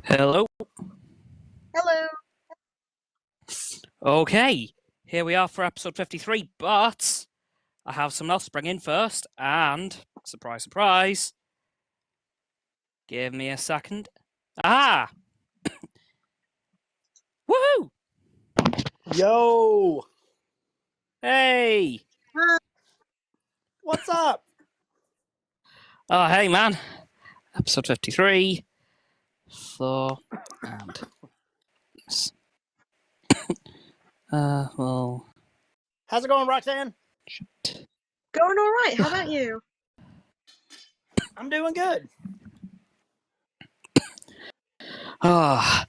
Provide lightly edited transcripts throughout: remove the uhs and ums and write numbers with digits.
Hello. Hello. Okay, here we are for episode 53, but I have someone else to bring in first, and surprise, surprise, give me a second. Ah! Woohoo! Yo! Hey! What's up? Oh, hey, man. Episode 53, Thor and Ms. Well... How's it going, Roxanne? Going all right. How about you? I'm doing good. Ah.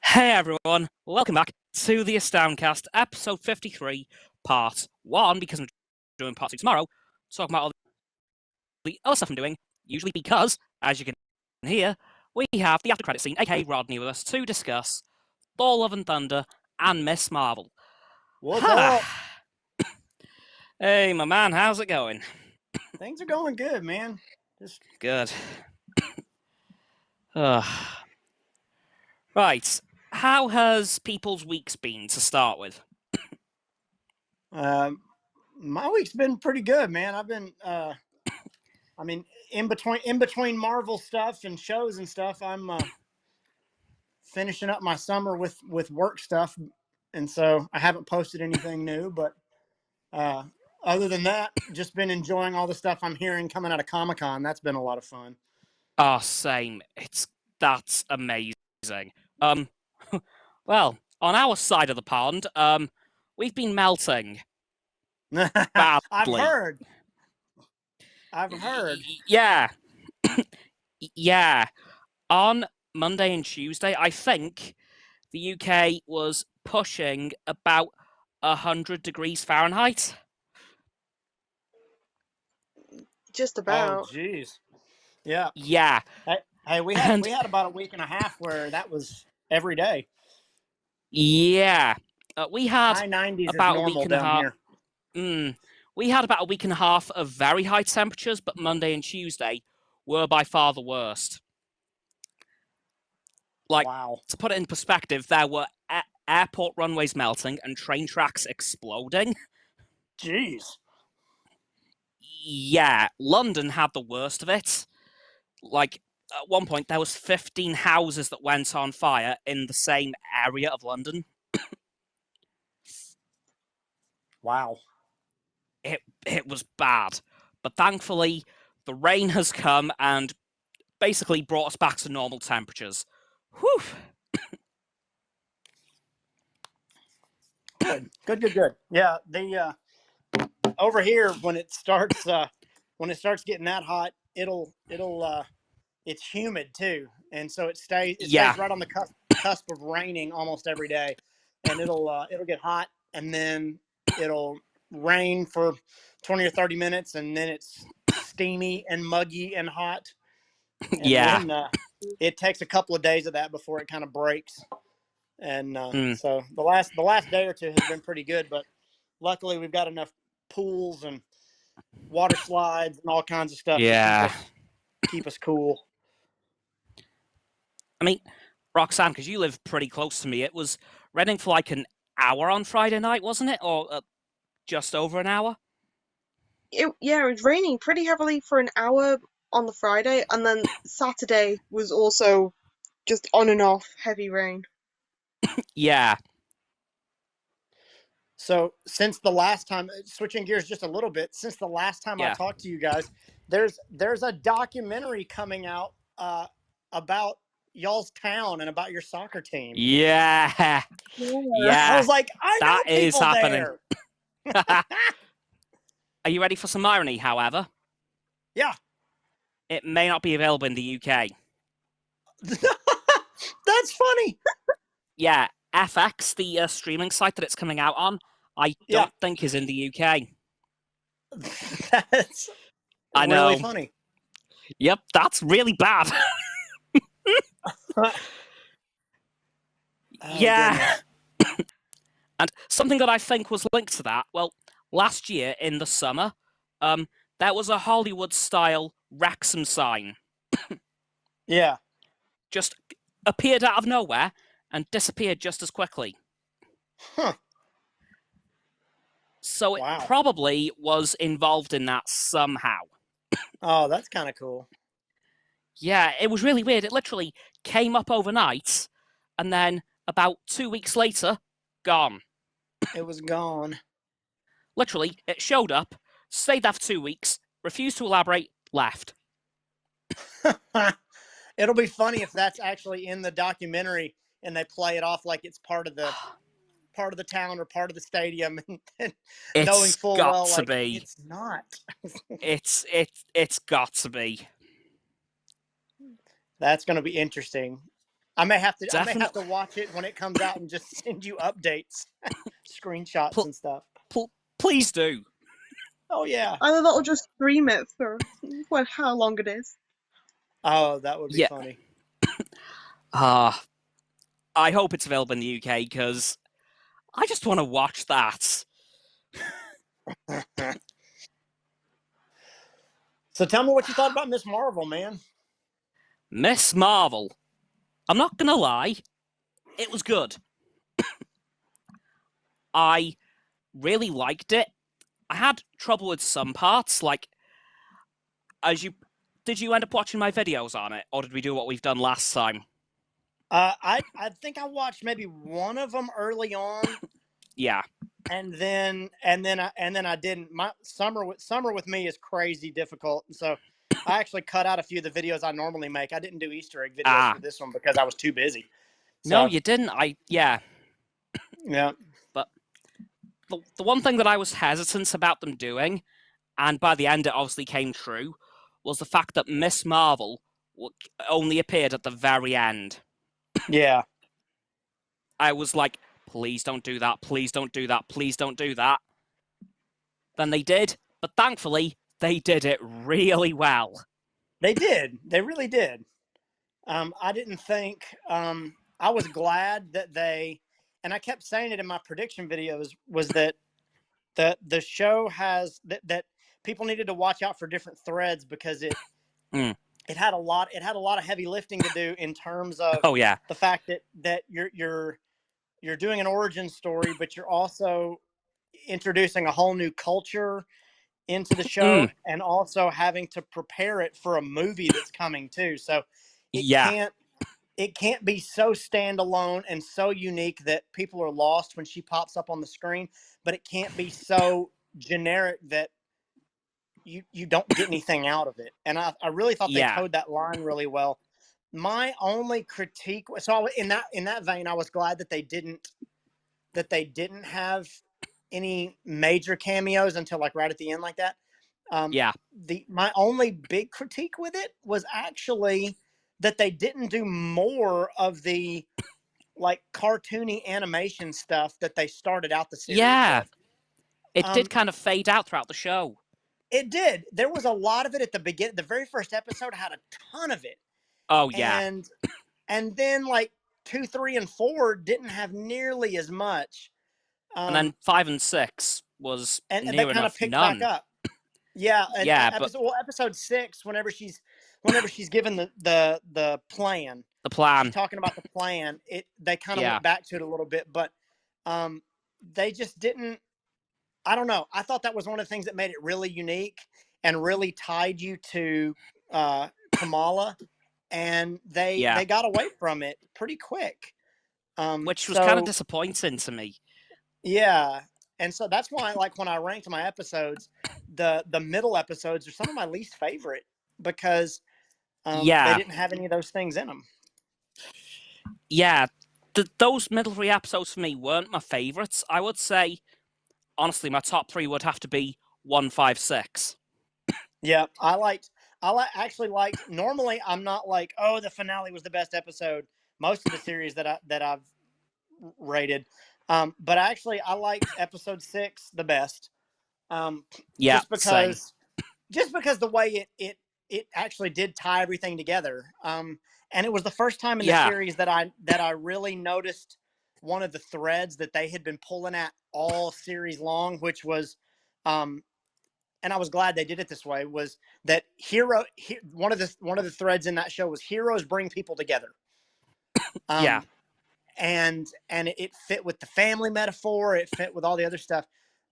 Hey, everyone. Welcome back to the AstoundCast, episode 53, part 1, because I'm doing part 2 tomorrow, talking about all the other stuff I'm doing, usually because, as you can hear, we have the after credit scene, aka Rodney, with us to discuss Thor, Love and Thunder and Ms Marvel. What's up? Hey, my man, how's it going? Things are going good, man. Just good. Right. How has people's weeks been to start with? my week's been pretty good, man. I've been in between Marvel stuff and shows and stuff, I'm finishing up my summer with work stuff, and so I haven't posted anything new, but other than that, just been enjoying all the stuff I'm hearing coming out of Comic-Con. That's been a lot of fun. Oh, same. That's amazing. Well, on our side of the pond, we've been melting badly. I've heard. Yeah. Yeah. On Monday and Tuesday, I think the UK was pushing about 100 degrees Fahrenheit. Just about. Oh, jeez. Yeah. Yeah. Hey, we had about a week and a half where that was every day. Yeah. We had high 90s about is a week normal and a down half. here. We had about a week and a half of very high temperatures, but Monday and Tuesday were by far the worst. Wow. To put it in perspective, there were airport runways melting and train tracks exploding. Jeez. Yeah, London had the worst of it. At one point, there was 15 houses that went on fire in the same area of London. Wow. It was bad. But thankfully, the rain has come and basically brought us back to normal temperatures. Whew. Good. Yeah, the over here when it starts getting that hot, it's humid too, and so it stays right on the cusp of raining almost every day, and it'll get hot, and then it'll rain for 20 or 30 minutes, and then it's steamy and muggy and hot. And then it takes a couple of days of that before it kind of breaks. And so the last day or two has been pretty good, but luckily we've got enough pools and water slides and all kinds of stuff to keep us cool. I mean, Roxanne, because you live pretty close to me, it was raining for like an hour on Friday night, wasn't it? Or just over an hour? It was raining pretty heavily for an hour on the Friday, and then Saturday was also just on and off heavy rain. Yeah. So since the last time, switching gears just a little bit, since the last time I talked to you guys, there's a documentary coming out about y'all's town and about your soccer team. Yeah. I was like, I know people is happening. There. Are you ready for some irony, however? Yeah. It may not be available in the UK. That's funny. Yeah, FX, the streaming site that it's coming out on, I don't think is in the UK. That's I know. Really funny. Yep, that's really bad. Yeah. And something that I think was linked to that, well, last year in the summer, there was a Hollywood-style Wrexham sign. Yeah. Just appeared out of nowhere and disappeared just as quickly. Huh. So it Wow. probably was involved in that somehow. Oh, that's kind of cool. Yeah, it was really weird. It literally came up overnight, and then about 2 weeks later, gone. It was gone. Literally, it showed up, stayed there for 2 weeks, refused to elaborate, left. It'll be funny if that's actually in the documentary and they play it off like it's part of the town or part of the stadium, and knowing full got well to like be. it's not. It's got to be. That's going to be interesting. I may have to Definitely. watch it when it comes out and just send you updates, screenshots and stuff. Please do. Oh yeah. Either that or just stream it for how long it is. Oh, that would be funny. I hope it's available in the UK because I just want to watch that. So tell me what you thought about Ms. Marvel, man. Ms. Marvel. I'm not gonna lie, it was good. I really liked it. I had trouble with some parts, like did you end up watching my videos on it, or did we do what we've done last time? I think I watched maybe one of them early on. Yeah. And then I didn't. My summer with me is crazy difficult, and so I actually cut out a few of the videos I normally make. I didn't do Easter egg videos for this one because I was too busy. So, no, you didn't. Yeah. But the one thing that I was hesitant about them doing, and by the end it obviously came true, was the fact that Ms. Marvel only appeared at the very end. Yeah. I was like, please don't do that, please don't do that, please don't do that. Then they did, but thankfully, they did it really well. They did. They really did. I didn't think, I was glad that and I kept saying it in my prediction videos, was that the show has, that people needed to watch out for different threads because it had a lot of heavy lifting to do in terms of the fact that you're doing an origin story, but you're also introducing a whole new culture into the show and also having to prepare it for a movie that's coming too. So it can't be so standalone and so unique that people are lost when she pops up on the screen, but it can't be so generic that you don't get anything out of it. And I really thought they towed that line really well. My only critique, so in that vein, I was glad that they didn't have any major cameos until like right at the end like that. My only big critique with it was actually that they didn't do more of the like cartoony animation stuff that they started out the series with. It did kind of fade out throughout the show. It did. There was a lot of it at the beginning. The very first episode had a ton of it. Oh yeah. And then like 2, 3, and 4 didn't have nearly as much. And then 5 and 6 was and near they kind enough of picked none. back up. Yeah, and episode 6, whenever she's given the plan, she's talking about the plan. They kind of went back to it a little bit, but they just didn't. I don't know. I thought that was one of the things that made it really unique and really tied you to Kamala, and they got away from it pretty quick, which was kind of disappointing to me. Yeah. And so that's why, like, when I ranked my episodes, the middle episodes are some of my least favorite because they didn't have any of those things in them. Yeah, those middle 3 episodes for me weren't my favorites. I would say, honestly, my top 3 would have to be 1, 5, 6. Yeah, I actually liked. Normally, I'm not like, oh, the finale was the best episode. Most of the series that I've rated. But actually, I liked episode 6 the best. Just because the way it actually did tie everything together. And it was the first time in the series that I really noticed one of the threads that they had been pulling at all series long, which was, and I was glad they did it this way, was that one of the threads in that show was heroes bring people together. Yeah. And it fit with the family metaphor. It fit with all the other stuff.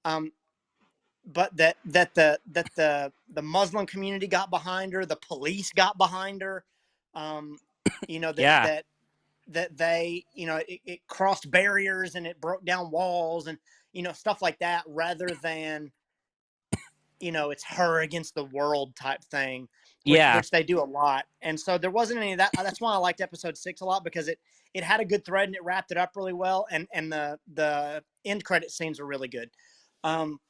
But that the Muslim community got behind her, the police got behind her. You know, Yeah. that they, you know, it crossed barriers and it broke down walls and, you know, stuff like that, rather than, you know, it's her against the world type thing, Yeah. which they do a lot. And so there wasn't any of that. That's why I liked episode 6 a lot, because it had a good thread and it wrapped it up really well. And the end credit scenes were really good. And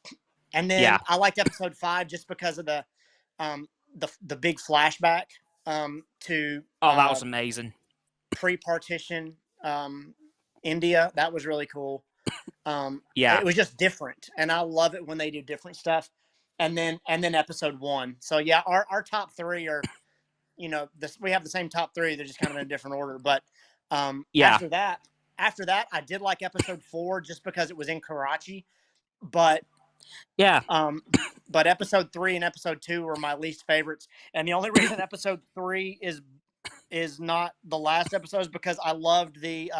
then Yeah. I liked episode 5 just because of the big flashback to Oh, that was amazing. pre-partition India. That was really cool. Yeah. It was just different, and I love it when they do different stuff. And then episode 1. So yeah, our top 3 are, you know, we have the same top 3. They're just kind of in a different order. But Yeah. after that, I did like episode 4 just because it was in Karachi. But Yeah. But episode 3 and episode 2 were my least favorites. And the only reason episode 3 is not the last episode is because I loved the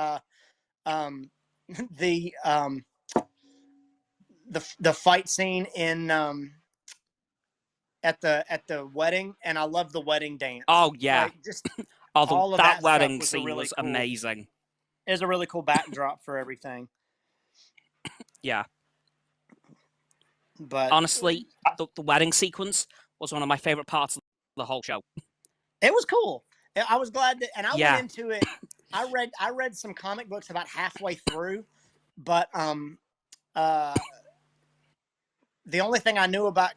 fight scene in at the wedding, and I love the wedding dance. Oh yeah. Like, just all of that wedding was scene really was cool. amazing. It was a really cool backdrop for everything. Yeah. But honestly, the wedding sequence was one of my favorite parts of the whole show. It was cool. I was glad that, and I Yeah. went into it. I read some comic books about halfway through, but the only thing I knew about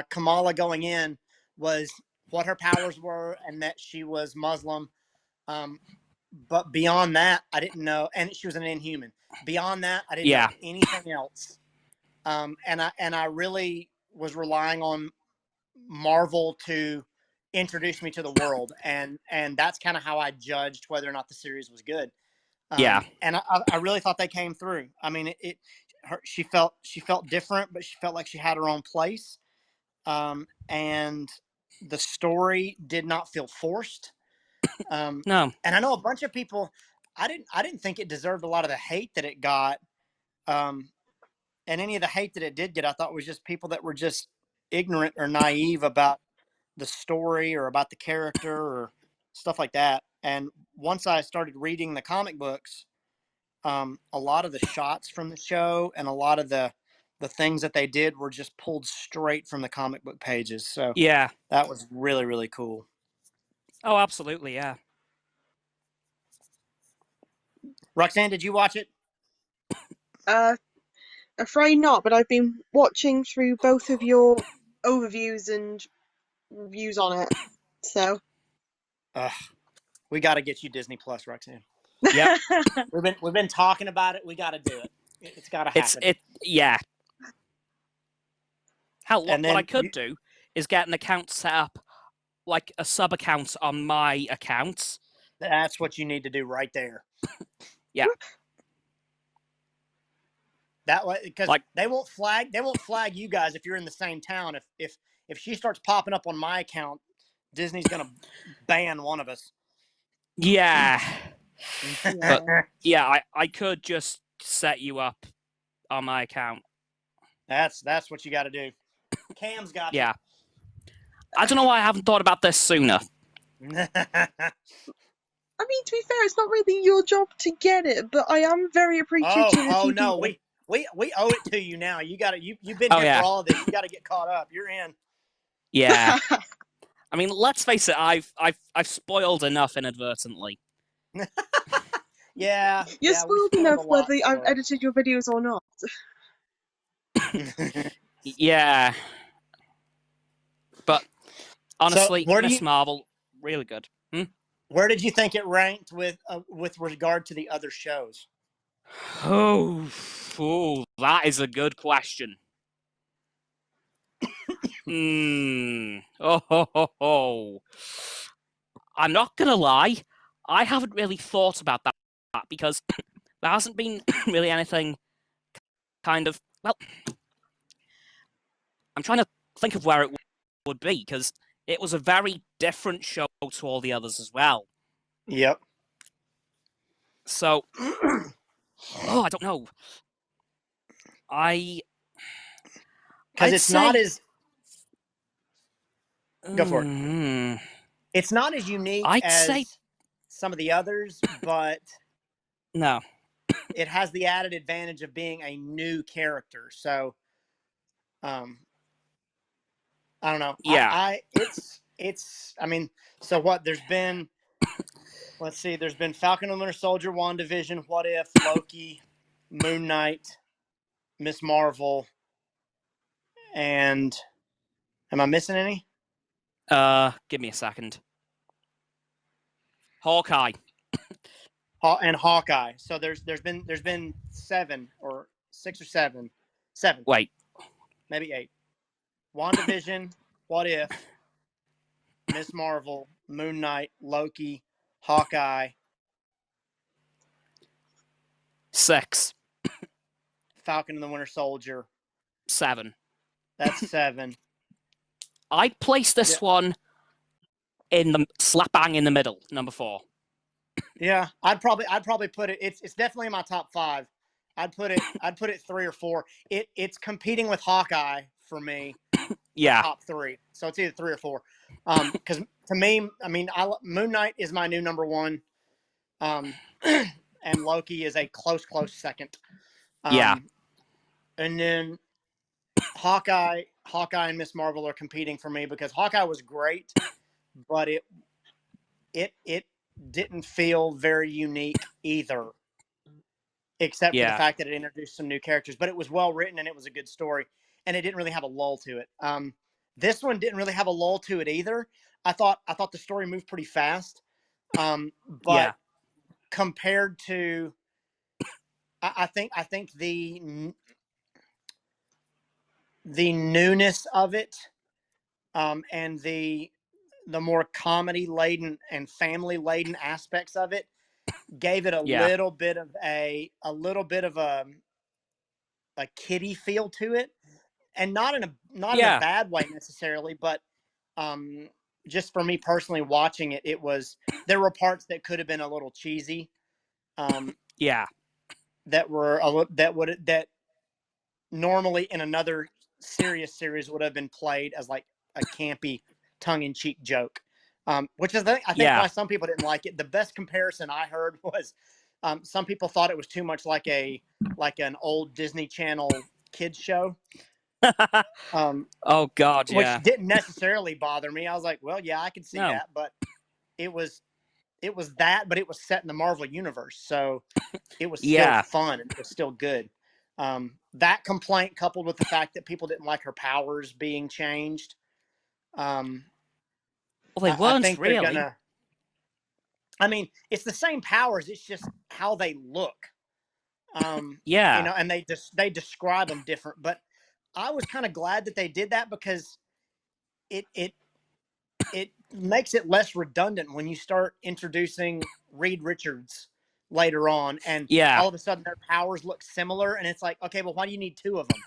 Kamala going in was what her powers were and that she was Muslim. But beyond that, I didn't know, and she was an Inhuman. Beyond that, I didn't know anything else. And I really was relying on Marvel to introduce me to the world, and that's kind of how I judged whether or not the series was good. Yeah. And I really thought they came through. I mean, she felt different, but she felt like she had her own place. And the story did not feel forced. No. And I know a bunch of people. I didn't think it deserved a lot of the hate that it got. And any of the hate that it did get, I thought was just people that were just ignorant or naive about the story or about the character or stuff like that. And once I started reading the comic books, a lot of the shots from the show and a lot of the things that they did were just pulled straight from the comic book pages. So yeah, that was really, really cool. Oh, absolutely, yeah. Roxanne, did you watch it? Afraid not, but I've been watching through both of your overviews and reviews on it. So we got to get you Disney Plus, Roxanne. Yeah. we've been talking about it. We got to do it. It's got to happen. Yeah. Hell, what I could do is get an account set up, like a sub account on my account. That's what you need to do right there. Yeah. That way, because they won't flag you guys if you're in the same town. If she starts popping up on my account, Disney's gonna ban one of us. Yeah. But yeah, I could just set you up on my account. That's what you got to do. Cam's got Yeah. I don't know why I haven't thought about this sooner. I mean, to be fair, it's not really your job to get it, but I am very appreciative. Oh no, we owe it to you now. You got to you've been here for all of this. You got to get caught up. You're in. Yeah. I mean, let's face it. I've spoiled enough inadvertently. Yeah. You're spoiled enough whether I've edited your videos or not. Yeah. But honestly, Ms Marvel, really good. Where did you think it ranked with regard to the other shows? Oh, that is a good question. Oh. I'm not gonna lie, I haven't really thought about that because there hasn't been really anything kind of, well, I'm trying to think of where it would be because it was a very different show to all the others as well. Yep. So, I don't know. Because it's not say, as... Go for it. It's not as unique as some of the others, but no, it has the added advantage of being a new character. So, I don't know. Yeah. I mean, so what? There's been, let's see, there's been Falcon and Winter Soldier, WandaVision, What If, Loki, Moon Knight, Ms. Marvel, and am I missing any? Give me a second. Hawkeye. And Hawkeye. So there's been 7 or 6 or 7. 7. Wait. Maybe 8. WandaVision, What If, Ms. Marvel, Moon Knight, Loki, Hawkeye, 6. Falcon and the Winter Soldier. 7. That's 7. I place this one in the slap bang in the middle, number 4. Yeah, I'd probably put it. It's definitely in my top 5. I'd put it 3 or 4. It's competing with Hawkeye for me. Yeah, top 3. So it's either 3 or 4. Because to me, I mean, Moon Knight is my new number 1. And Loki is a close second. Yeah. And then Hawkeye and Ms. Marvel are competing for me because Hawkeye was great, but it didn't feel very unique either, except for the fact that it introduced some new characters. But it was well written and it was a good story, and it didn't really have a lull to it. This one didn't really have a lull to it either. I thought the story moved pretty fast, but compared to, I think the newness of it, and the more comedy laden and family laden aspects of it gave it a little bit of a kiddie feel to it, and not in a bad way necessarily, but just for me personally watching it, there were parts that could have been a little cheesy, that normally in another serious series would have been played as like a campy tongue-in-cheek joke, which is I think why some people didn't like it. The best comparison I heard was some people thought it was too much like an old Disney Channel kids show. Oh God, which didn't necessarily bother me. I was like, well, yeah, I can see that, but it was that, but it was set in the Marvel universe, so it was still fun and it was still good. That complaint, coupled with the fact that people didn't like her powers being changed, well, they weren't I think really. They're gonna. I mean, it's the same powers. It's just how they look. And they describe them different. But I was kind of glad that they did that because it makes it less redundant when you start introducing Reed Richards later on, and all of a sudden their powers look similar, and it's like, okay, well, why do you need 2 of them?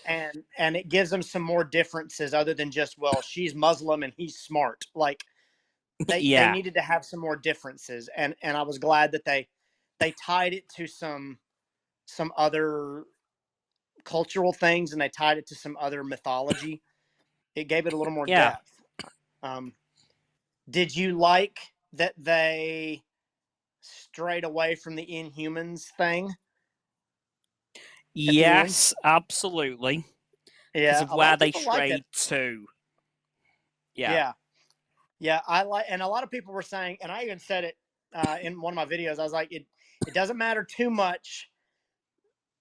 And it gives them some more differences other than just, well, she's Muslim and he's smart. Like they needed to have some more differences, and I was glad that they tied it to some other cultural things, and they tied it to some other mythology. It gave it a little more depth. Did you like that they strayed away from the Inhumans thing? Yes, absolutely. Yeah, of where they strayed to. Yeah. I like, and a lot of people were saying, and I even said it in one of my videos. I was like, it doesn't matter too much.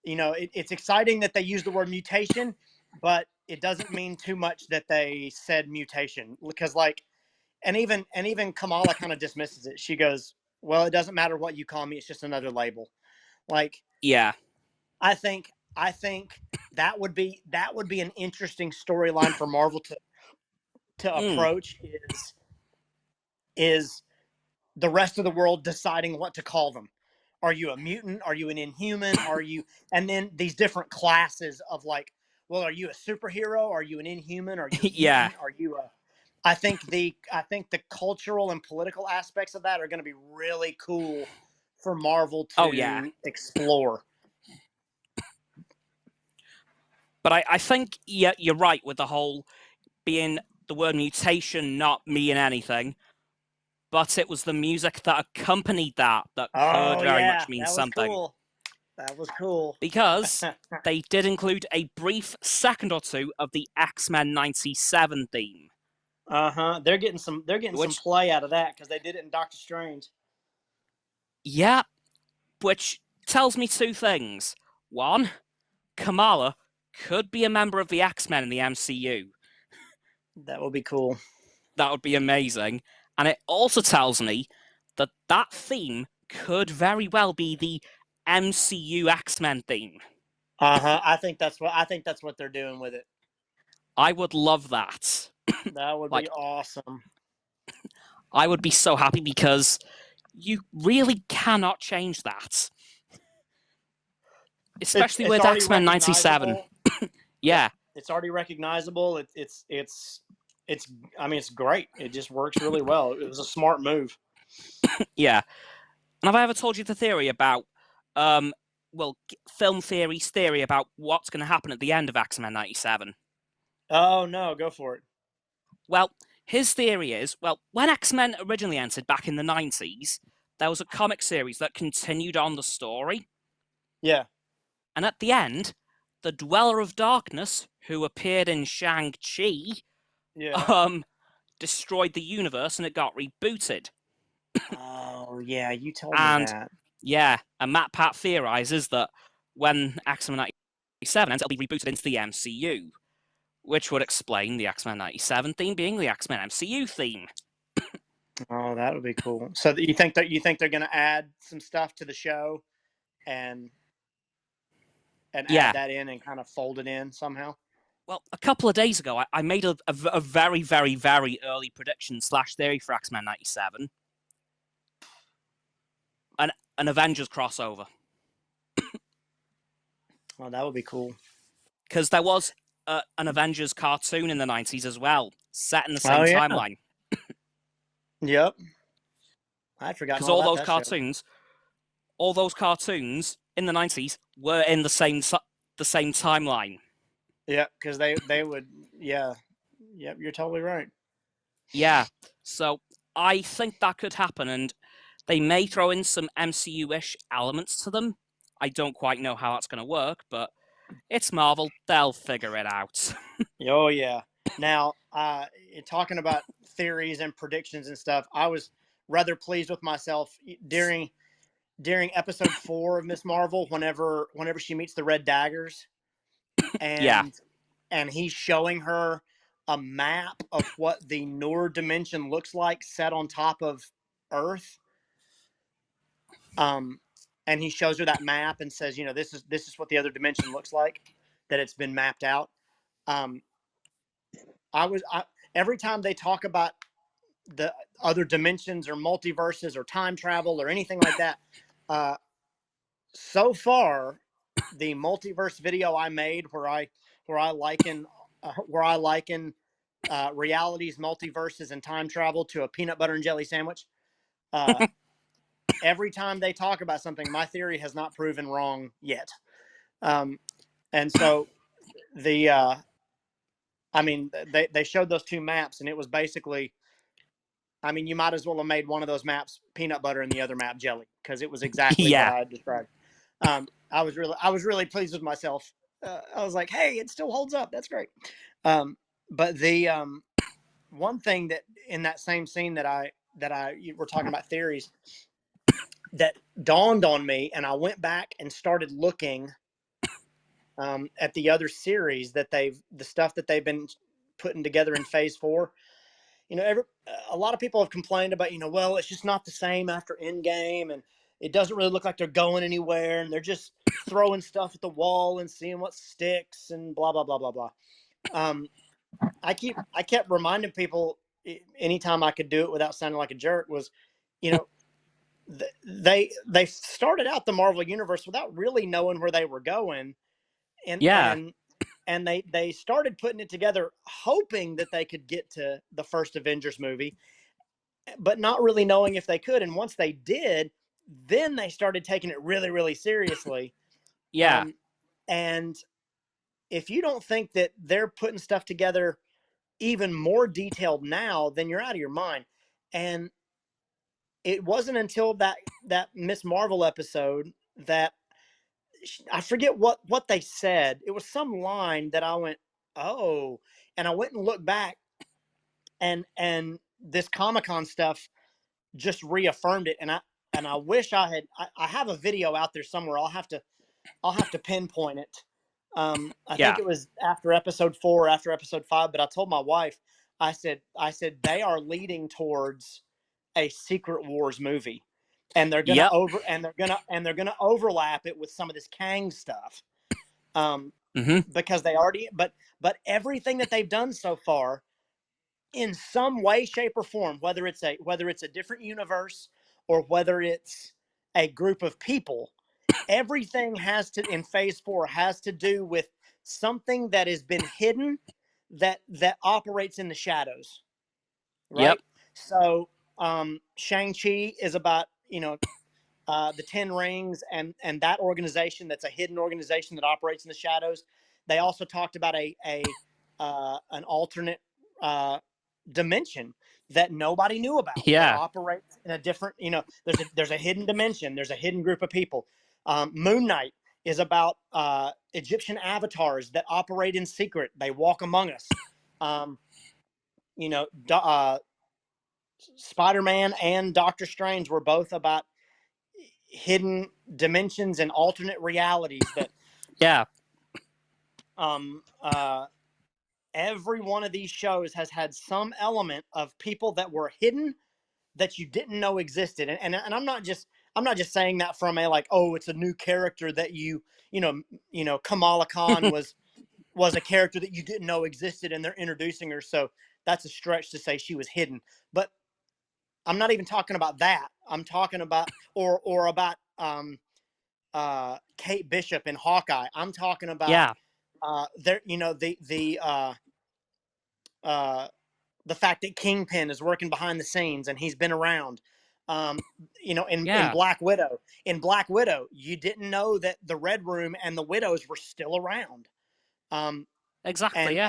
You know, it's exciting that they use the word mutation, but it doesn't mean too much that they said mutation, because like, and even Kamala kind of dismisses it. She goes, well, it doesn't matter what you call me. It's just another label. Like, I think that would be an interesting storyline for Marvel to approach, is the rest of the world deciding what to call them. Are you a mutant? Are you an Inhuman? Are you, and then these different classes of like, well, are you a superhero? Are you an Inhuman? Are you a mutant? Are you a, I think the cultural and political aspects of that are going to be really cool for Marvel to explore. But I think you're right with the whole being the word mutation not mean anything, but it was the music that accompanied that could very much mean something. Cool. That was cool. Because they did include a brief second or two of the X-Men 97 theme. They're getting some play out of that because they did it in Doctor Strange. Yeah, which tells me two things. One, Kamala could be a member of the X-Men in the MCU. That would be cool. That would be amazing. And it also tells me that that theme could very well be the MCU X-Men theme. I think that's what they're doing with it. I would love that. That would be awesome. I would be so happy because you really cannot change that. Especially with X-Men 97. Yeah. It's already recognizable. It's I mean, it's great. It just works really well. It was a smart move. Yeah. And have I ever told you the theory about film theory's theory about what's going to happen at the end of X-Men 97? Oh, no, go for it. Well, his theory is, when X-Men originally entered back in the 90s, there was a comic series that continued on the story. Yeah. And at the end, the Dweller of Darkness, who appeared in Shang-Chi, destroyed the universe and it got rebooted. Oh, yeah, you told me that. Yeah, and Matt Pat theorizes that when X-Men 97 ends, it'll be rebooted into the MCU, which would explain the X-Men 97 theme being the X-Men MCU theme. Oh, that would be cool. So you think they're going to add some stuff to the show and add that in and kind of fold it in somehow? Well, a couple of days ago, I made a very, very, very early prediction / theory for X-Men 97. An Avengers crossover. Well, that would be cool. Because there was an Avengers cartoon in the 90s as well, set in the same timeline. Yep. I'd forgotten because all those cartoons in the 90s were in the same timeline. Yeah, because they would. Yeah. Yep, you're totally right. Yeah, so I think that could happen, and they may throw in some MCU-ish elements to them. I don't quite know how that's going to work, but it's Marvel. They'll figure it out. Oh, yeah. Now, talking about theories and predictions and stuff, I was rather pleased with myself during episode 4 of Ms. Marvel, whenever she meets the Red Daggers, and he's showing her a map of what the Noor dimension looks like set on top of Earth. And he shows her that map and says, this is what the other dimension looks like, that it's been mapped out. Every time they talk about the other dimensions or multiverses or time travel or anything like that, so far, the multiverse video I made where I liken realities, multiverses, and time travel to a peanut butter and jelly sandwich. Every time they talk about something, my theory has not proven wrong yet. And so they showed those two maps, and it was basically, you might as well have made one of those maps peanut butter and the other map jelly, because it was exactly what I described. I was really pleased with myself. I was like, hey, it still holds up. That's great. But the one thing that in that same scene that we're talking about theories, that dawned on me, and I went back and started looking at the other series the stuff that they've been putting together in Phase 4. A lot of people have complained about, well, it's just not the same after Endgame, and it doesn't really look like they're going anywhere, and they're just throwing stuff at the wall and seeing what sticks and blah, blah, blah, blah, blah. I kept reminding people anytime I could do it without sounding like a jerk was, they started out the Marvel Universe without really knowing where they were going. And and they started putting it together, hoping that they could get to the first Avengers movie, but not really knowing if they could. And once they did, then they started taking it really, really seriously. Yeah. And if you don't think that they're putting stuff together even more detailed now, then you're out of your mind. And it wasn't until that Ms. Marvel episode that I forget what they said. It was some line that I went, oh, and I went and looked back, and this Comic-Con stuff just reaffirmed it. And I wish I have a video out there somewhere. I'll have to pinpoint it. I think it was after episode 4, after episode 5, but I told my wife, I said they are leading towards a Secret Wars movie, and they're gonna they're gonna overlap it with some of this Kang stuff, because they already but everything that they've done so far, in some way, shape, or form, whether it's a different universe or whether it's a group of people, everything in phase 4 has to do with something that has been hidden that operates in the shadows. Right. Yep. So, Shang-Chi is about, the 10 rings and that organization that's a hidden organization that operates in the shadows. They also talked about an alternate dimension that nobody knew about. Yeah. That operates in a different, there's a hidden dimension. There's a hidden group of people. Moon Knight is about Egyptian avatars that operate in secret. They walk among us. Spider-Man and Doctor Strange were both about hidden dimensions and alternate realities that every one of these shows has had some element of people that were hidden that you didn't know existed. And I'm not just saying that from a like, oh, it's a new character that Kamala Khan was a character that you didn't know existed and they're introducing her, so that's a stretch to say she was hidden. But I'm not even talking about that. I'm talking about or about Kate Bishop in Hawkeye. I'm talking about the fact that Kingpin is working behind the scenes and he's been around. In Black Widow. In Black Widow, you didn't know that the Red Room and the Widows were still around. Exactly.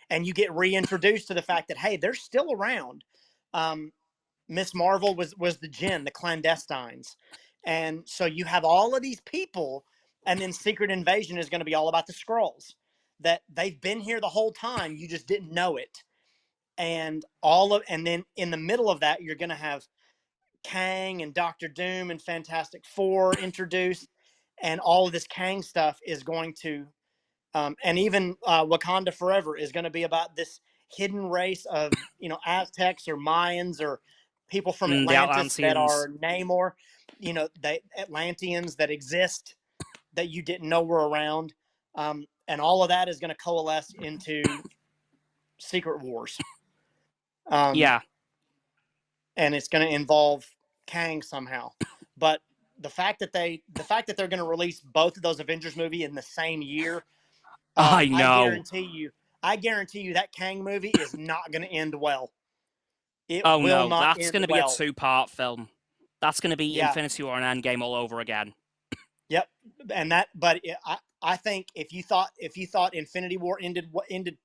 And you get reintroduced to the fact that, hey, they're still around. Ms. Marvel was the Jinn, the clandestines. And so you have all of these people, and then Secret Invasion is going to be all about the Skrulls, that they've been here the whole time. You just didn't know it. And then in the middle of that, you're going to have Kang and Doctor Doom and Fantastic Four introduced, and all of this Kang stuff is going to, and even Wakanda Forever is going to be about this hidden race of, Aztecs or Mayans or people from Atlantis that are Namor, the Atlanteans that exist that you didn't know were around. And all of that is going to coalesce into Secret Wars. And it's going to involve Kang somehow. But the fact that they're going to release both of those Avengers movie in the same year, I know. I guarantee you that Kang movie is not going to end well. That's going to be a 2-part film. That's going to be Infinity War and Endgame all over again. Yep, I think if you thought Infinity War ended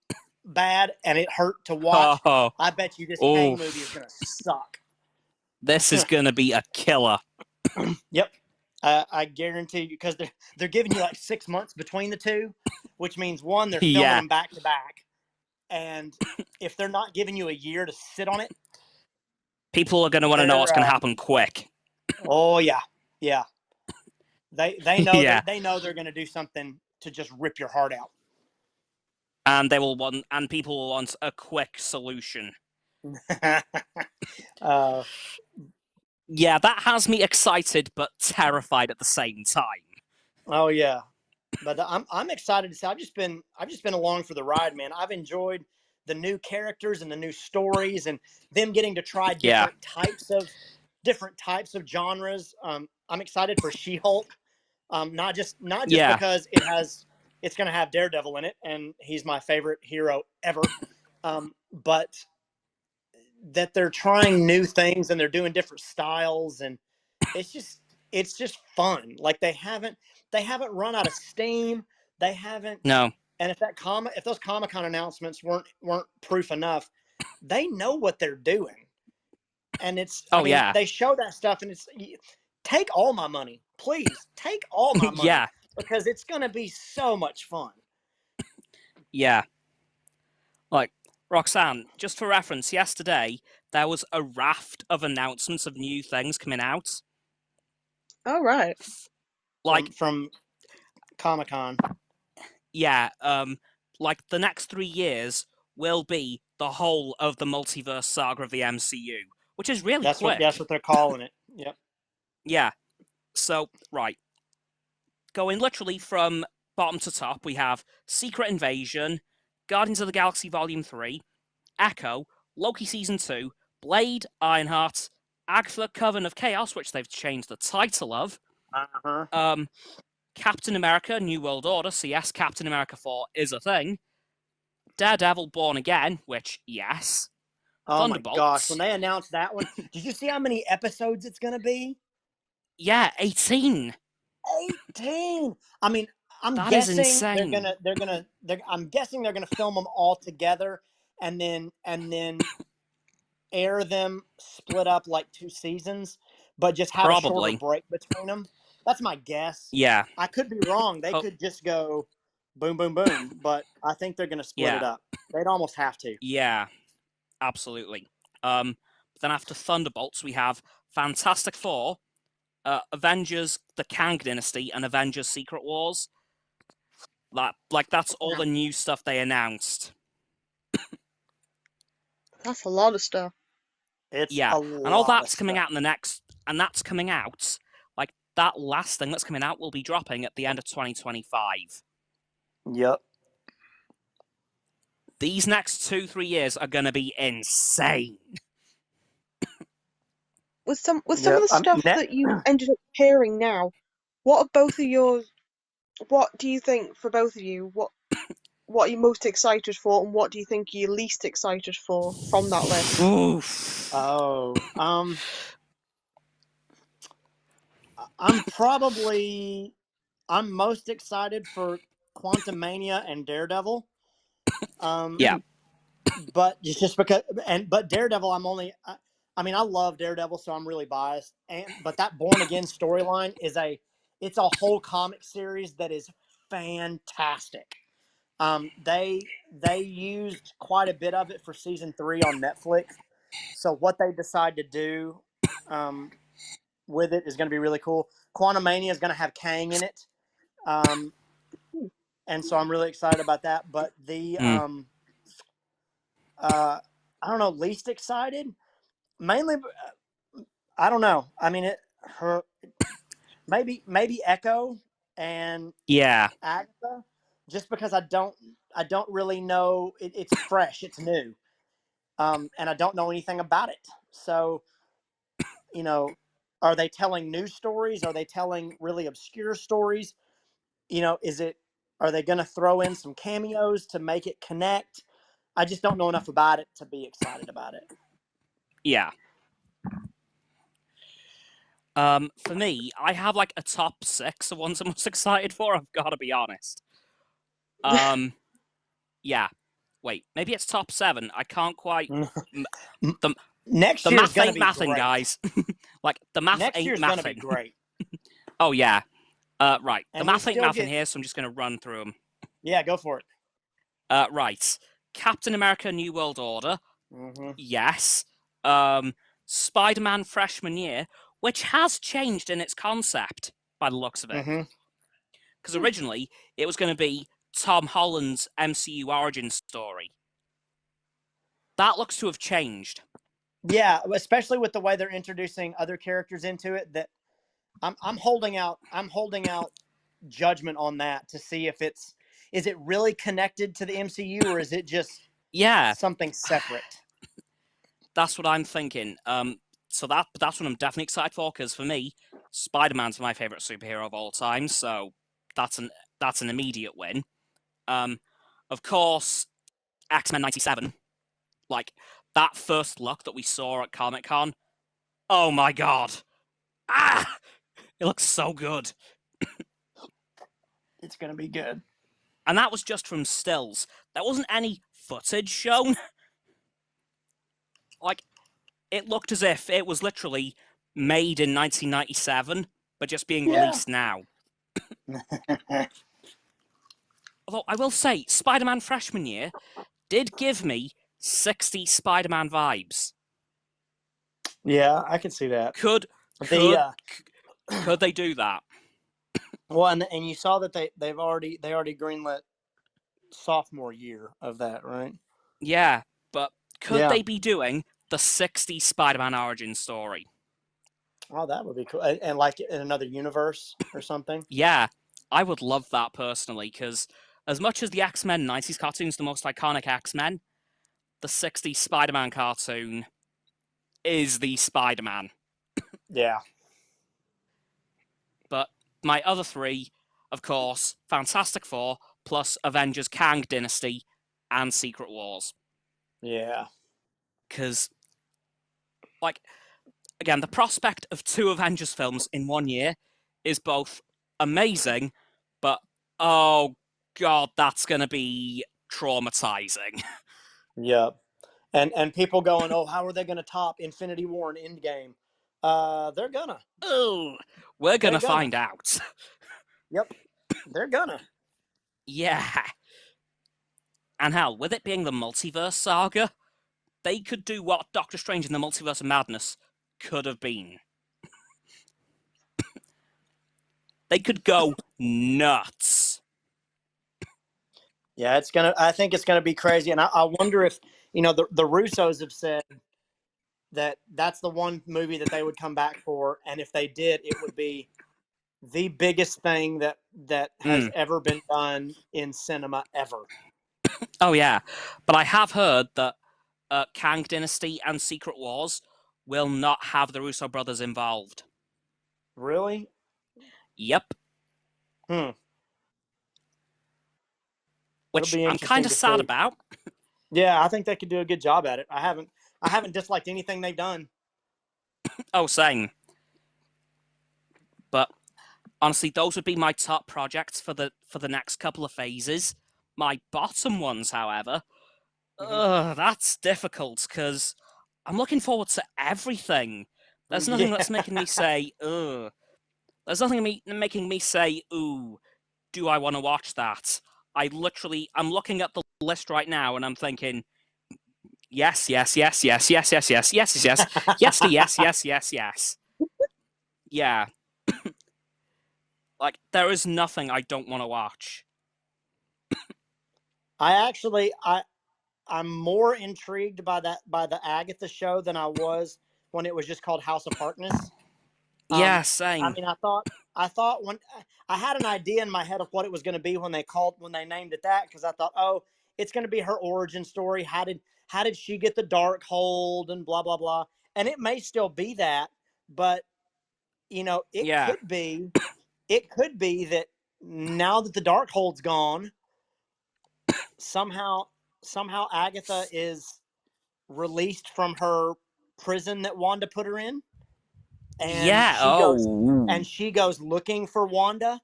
bad and it hurt to watch, I bet you this Kang movie is going to suck. This is going to be a killer. Yep, I guarantee you, because they're giving you like 6 months between the two, which means one, they're filming them back to back, and if they're not giving you a year to sit on it, people are going to want to know what's going to happen quick. Oh yeah. They know they know they're going to do something to just rip your heart out, and people will want a quick solution. That has me excited but terrified at the same time. Oh yeah, but I'm excited to say I've just been along for the ride, man. I've enjoyed the new characters and the new stories and them getting to try different types of genres. I'm excited for She-Hulk, not just because it has it's going to have Daredevil in it, and he's my favorite hero ever. But that they're trying new things and they're doing different styles, and it's just fun. Like they haven't run out of steam. They haven't. No. And if those Comic-Con announcements weren't proof enough, they know what they're doing. And they show that stuff, and it's take all my money, please take all my money, Yeah, because it's going to be so much fun. Yeah. Like, Roxanne, just for reference, yesterday there was a raft of announcements of new things coming out. Oh, right. Like from Comic-Con. Yeah, like the next 3 years will be the whole of the multiverse saga of the MCU, which is really quick. That's what they're calling it. Yep. Yeah. So, right. Going literally from bottom to top, we have Secret Invasion, Guardians of the Galaxy Volume 3, Echo, Loki Season 2, Blade, Ironheart, Agatha, Coven of Chaos, which they've changed the title of, Captain America, New World Order, so yes, Captain America 4 is a thing, Daredevil, Born Again, which, yes, Oh my Thunderbolts. gosh, when they announced that one, did you see how many episodes it's going to be? Yeah, 18. 18. I mean, I'm That is guessing insane. I'm guessing they're gonna film them all together and then air them split up like 2 seasons, but just have a shorter break between them. That's my guess. Yeah. I could be wrong. They could just go boom, boom, boom, but I think they're gonna split it up. They'd almost have to. Yeah, absolutely. Then after Thunderbolts, we have Fantastic Four, Avengers, the Kang Dynasty, and Avengers Secret Wars. That's all the new stuff they announced. That's a lot of stuff. It's and all that's coming out in the next, and that's coming out, like, that last thing that's coming out will be dropping at the end of 2025. Yep. These next 2-3 years are going to be insane. With some of the stuff that you ended up hearing now, what do you think for both of you? What are you most excited for, and what do you think you're least excited for from that list? Oof. Oh, I'm most excited for Quantum Mania and Daredevil. Yeah. But just because, but Daredevil, I love Daredevil, so I'm really biased. But that Born Again storyline it's a whole comic series that is fantastic. They used quite a bit of it for season 3 on Netflix. So what they decide to do with it is going to be really cool. Quantum Mania is going to have Kang in it. And so I'm really excited about that. But I don't know, least excited? Mainly, I don't know. I mean, maybe Echo and Agatha, just because I don't really know. It's fresh, it's new, and I don't know anything about it. So, are they telling new stories? Are they telling really obscure stories? Are they going to throw in some cameos to make it connect? I just don't know enough about it to be excited about it. Yeah. For me, I have like a top 6 of ones I'm most excited for. I've got to be honest. Yeah. Wait, maybe it's top 7. I can't quite. Next year math ain't mathing, guys. Like the math next ain't year's mathing. Gonna be great. Oh yeah. Right. And the math ain't mathing here, so I'm just gonna run through them. Yeah, go for it. Right. Captain America: New World Order. Mm-hmm. Yes. Spider-Man Freshman Year, which has changed in its concept by the looks of it. Because originally it was going to be Tom Holland's MCU origin story. That looks to have changed. Yeah, especially with the way they're introducing other characters into it. That I'm holding out judgment on that to see if is it really connected to the MCU, or is it just something separate? That's what I'm thinking. So that's what I'm definitely excited for, because for me, Spider-Man's my favorite superhero of all time, so that's an immediate win. Of course, X-Men '97, like that first look that we saw at Comic-Con. Oh my god! It looks so good. It's gonna be good. And that was just from stills. There wasn't any footage shown. Like, it looked as if it was literally made in 1997, but just being released now. Although I will say, Spider-Man freshman year did give me 60 Spider-Man vibes. Yeah, I can see that. Could they do that? Well, and you saw that they already greenlit sophomore year of that, right? Yeah, but could they be doing the 60 Spider-Man origin story? Oh, that would be cool. And like in another universe or something? Yeah, I would love that personally, because as much as the X-Men 90s cartoon's the most iconic X-Men, the 60s Spider-Man cartoon is the Spider-Man. Yeah. But my other three, of course, Fantastic Four, plus Avengers Kang Dynasty, and Secret Wars. Yeah. Because, like, again, the prospect of 2 Avengers films in 1 year is both amazing, but, oh god, that's going to be traumatizing. Yep. And people going, oh, how are they going to top Infinity War and Endgame? They're gonna. Oh, we're going to find out. Yep. They're gonna. Yeah. And hell, with it being the multiverse saga, they could do what Doctor Strange in the Multiverse of Madness could have been. They could go nuts. Yeah, I think it's gonna be crazy. And I wonder if, the Russos have said that that's the one movie that they would come back for. And if they did, it would be the biggest thing that has ever been done in cinema ever. Oh, yeah. But I have heard that Kang Dynasty and Secret Wars will not have the Russo brothers involved. Really? Yep. Which I'm kind of sad about. Yeah, I think they could do a good job at it. I haven't disliked anything they've done. Oh, same. But honestly, those would be my top projects for the next couple of phases. My bottom ones, however, that's difficult because I'm looking forward to everything. There's nothing that's making me say, ugh. There's nothing making me say, ooh, do I want to watch that? I'm looking at the list right now and I'm thinking, yes, yes, yes, yes, yes, yes, yes, yes, yes, yes, yes, yes, yes, yes. Yeah. Like, there is nothing I don't want to watch. I'm more intrigued by the Agatha show than I was when it was just called House of Harkness. Yeah, same. I mean, I thought when I had an idea in my head of what it was going to be when they named it that, because I thought, oh, it's going to be her origin story. How did she get the dark hold and blah blah blah. And it may still be that, but it could be that now that the dark hold's gone, somehow Agatha is released from her prison that Wanda put her in. And she goes looking for Wanda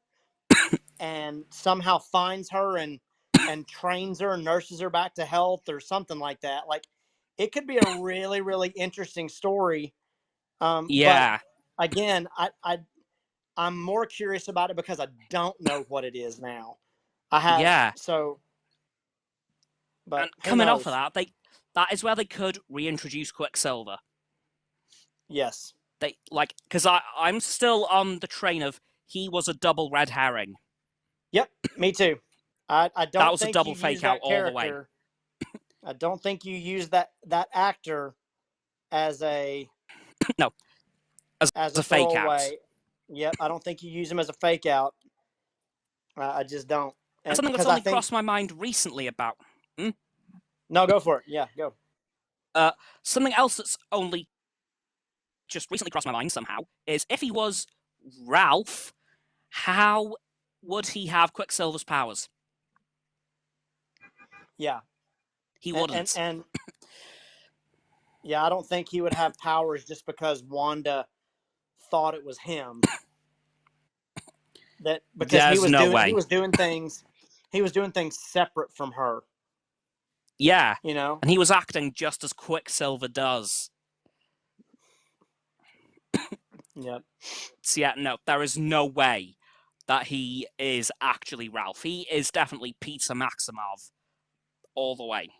and somehow finds her and trains her and nurses her back to health or something like that. Like, it could be a really, really interesting story. But again, I'm more curious about it because I don't know what it is now. But and coming off of that is where they could reintroduce Quicksilver. Yes. Because I'm still on the train of he was a double red herring. Yep, me too. I don't that was think a double you fake out all the way. I don't think you use that actor as a as a fake out. Yep, I don't think you use him as a fake out. I just don't. And something that's only crossed my mind recently about. No, go for it. Yeah, go. Something else that's only just recently crossed my mind somehow is if he was Ralph, how would he have Quicksilver's powers? Yeah. He wouldn't. And yeah, I don't think he would have powers just because Wanda thought it was him. That because There's no way. he was doing things separate from her. Yeah. You know? And he was acting just as Quicksilver does. Yep. So yeah, no, there is no way that he is actually Ralph. He is definitely Peter Maximov all the way.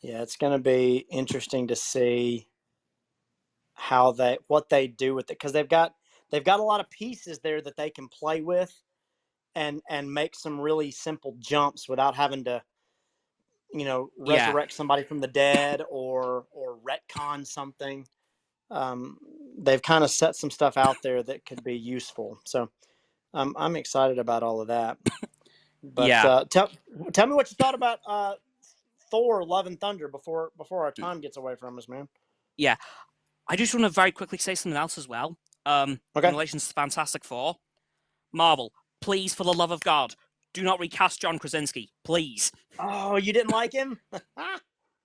Yeah, it's going to be interesting to see what they do with it, because they've got a lot of pieces there that they can play with and make some really simple jumps without having to, you know, resurrect somebody from the dead or retcon something. They've kind of set some stuff out there that could be useful. So I'm excited about all of that. But tell me what you thought about Thor: Love and Thunder before our time gets away from us, man. Yeah. I just want to very quickly say something else as well. Okay. In relation to Fantastic Four. Marvel, please, for the love of God, do not recast John Krasinski, please. Oh, you didn't like him?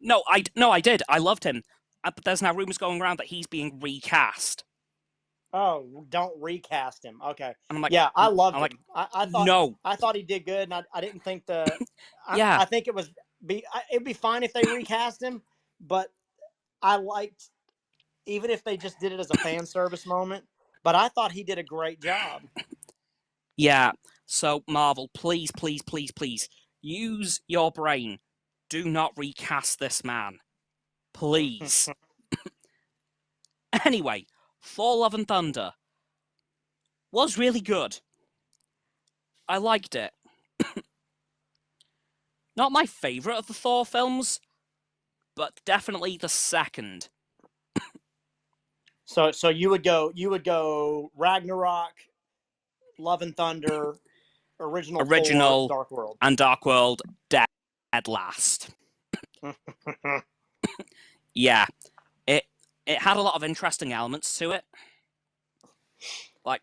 No, I did. I loved him. But there's now rumors going around that he's being recast. Oh, don't recast him. Okay. And I'm like, yeah, I loved him. I thought no. I thought he did good, and I didn't think yeah. I think it'd be fine if they recast him, but I liked, even if they just did it as a fan service moment, but I thought he did a great job. Yeah. So Marvel, please, please, please, please use your brain. Do not recast this man. Please. Anyway, Thor: Love and Thunder was really good. I liked it. Not my favourite of the Thor films, but definitely the second. So you would go Ragnarok, Love and Thunder, original Thor, Dark World. And Dark World dead last. Yeah. It had a lot of interesting elements to it. Like,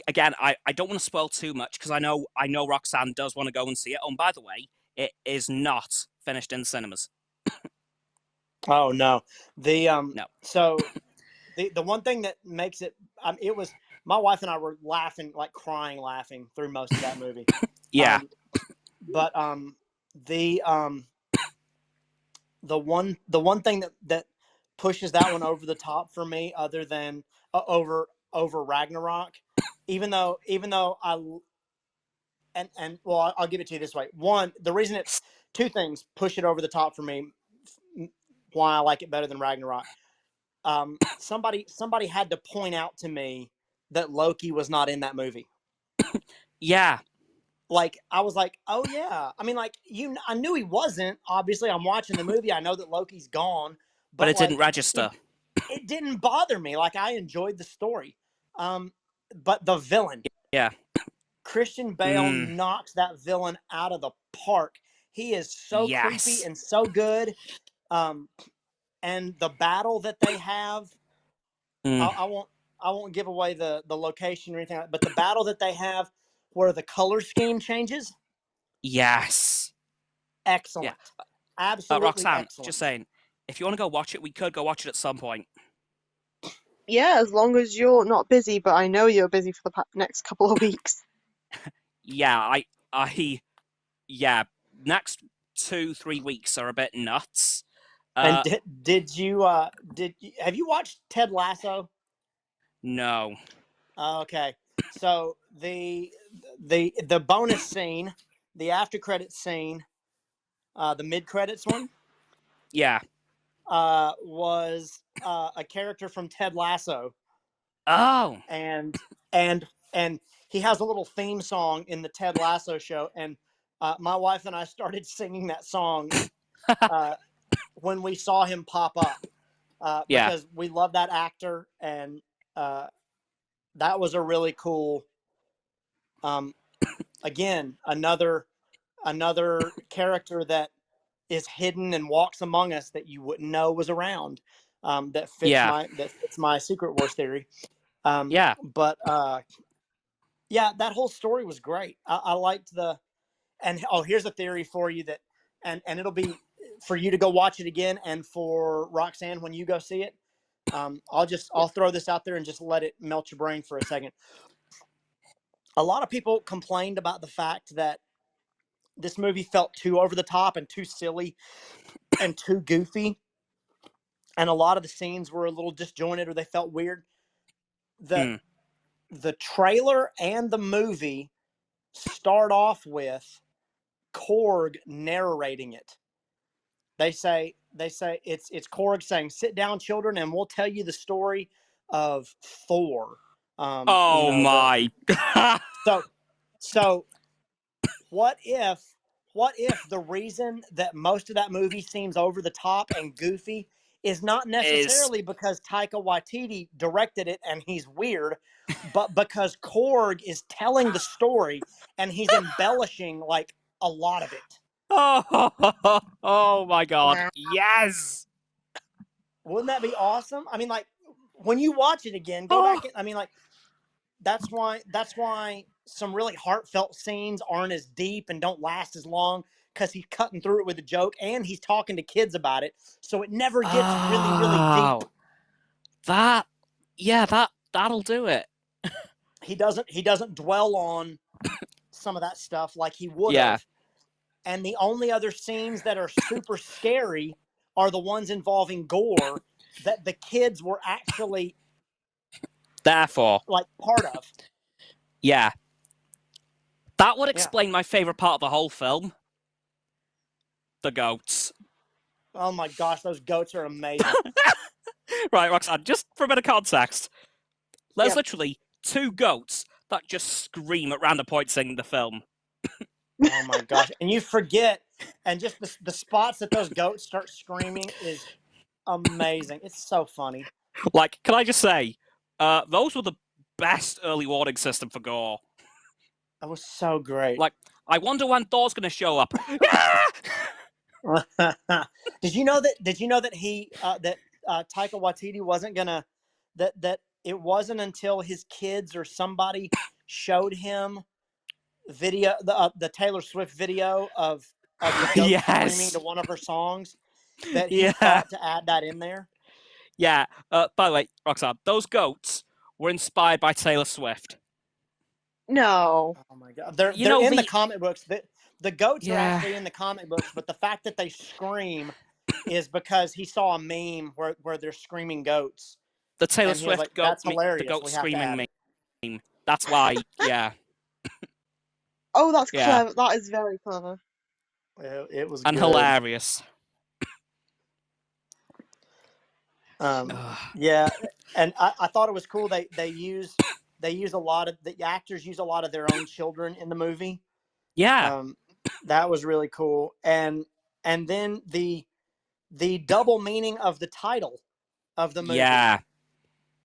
again, I don't want to spoil too much because I know Roxanne does want to go and see it. Oh, and by the way, it is not finished in cinemas. Oh no. No. So the one thing that makes it, it was, my wife and I were laughing, like crying laughing through most of that movie. Yeah. But the one thing that pushes that one over the top for me, other than over Ragnarok, even though well, I'll give it to you this way. One, the reason it's two things push it over the top for me, why I like it better than Ragnarok. Somebody had to point out to me that Loki was not in that movie. Yeah. Like, I was like, oh yeah. I mean, like, I knew he wasn't. Obviously, I'm watching the movie. I know that Loki's gone, but it didn't register. It didn't bother me. Like, I enjoyed the story. But the villain. Yeah. Christian Bale knocks that villain out of the park. He is so creepy and so good. And the battle that they have, I won't give away the location or anything, but the battle that they have where the color scheme changes. Yes. Excellent. Yeah. Absolutely Roxanne, excellent. Just saying, if you want to go watch it, we could go watch it at some point. Yeah, as long as you're not busy, but I know you're busy for the next couple of weeks. Yeah, next 2-3 weeks are a bit nuts. And have you watched Ted Lasso? No. Okay. So the bonus scene, the after credits scene, the mid credits one, yeah, was a character from Ted Lasso. Oh. And he has a little theme song in the Ted Lasso show, and my wife and I started singing that song when we saw him pop up, because we love that actor, and that was a really cool. Again, another character that is hidden and walks among us that you wouldn't know was around. That fits my Secret Wars theory. But Yeah, that whole story was great. I liked and here's a theory for you that, and it'll be for you to go watch it again, and for Roxanne when you go see it. I'll throw this out there and just let it melt your brain for a second. A lot of people complained about the fact that this movie felt too over the top and too silly and too goofy, and a lot of the scenes were a little disjointed or they felt weird. The trailer and the movie start off with Korg narrating it. They say it's Korg saying, "Sit down, children, and we'll tell you the story of Thor." Oh my! So what if the reason that most of that movie seems over the top and goofy is not necessarily because Taika Waititi directed it and he's weird, but because Korg is telling the story and he's embellishing like a lot of it. Oh my God! Yes. Wouldn't that be awesome? I mean, like when you watch it again, go back. I mean, like that's why some really heartfelt scenes aren't as deep and don't last as long, because he's cutting through it with a joke and he's talking to kids about it, so it never gets really deep. That'll do it. He doesn't dwell on some of that stuff like he would have. And the only other scenes that are super scary are the ones involving gore that the kids were actually therefore like part of. Yeah. That would explain my favorite part of the whole film. The goats. Oh my gosh, those goats are amazing. Right, Roxanne, just for a bit of context, there's literally 2 goats that just scream at random points in the film. Oh my gosh. And you forget, and just the spots that those goats start screaming is amazing. It's so funny. Like, can I just say, those were the best early warning system for gore. That was so great. Like, I wonder when Thor's going to show up. Did you know that he that Taika Waititi wasn't gonna that it wasn't until his kids or somebody showed him the Taylor Swift video of the goat screaming to one of her songs that he thought to add that in there? Yeah. By the way, Roxanne, those goats were inspired by Taylor Swift. No. Oh my God. They're in the comic books. The goats are actually in the comic books, but the fact that they scream is because he saw a meme where they're screaming goats. The Taylor Swift like, goat, that's hilarious. the goat screaming meme. That's why, yeah. Oh, that's clever. That is very clever. It was and good. Hilarious. Yeah, and I thought it was cool. They use a lot of the actors use a lot of their own children in the movie. Yeah, that was really cool. And then the double meaning of the title of the movie. Yeah.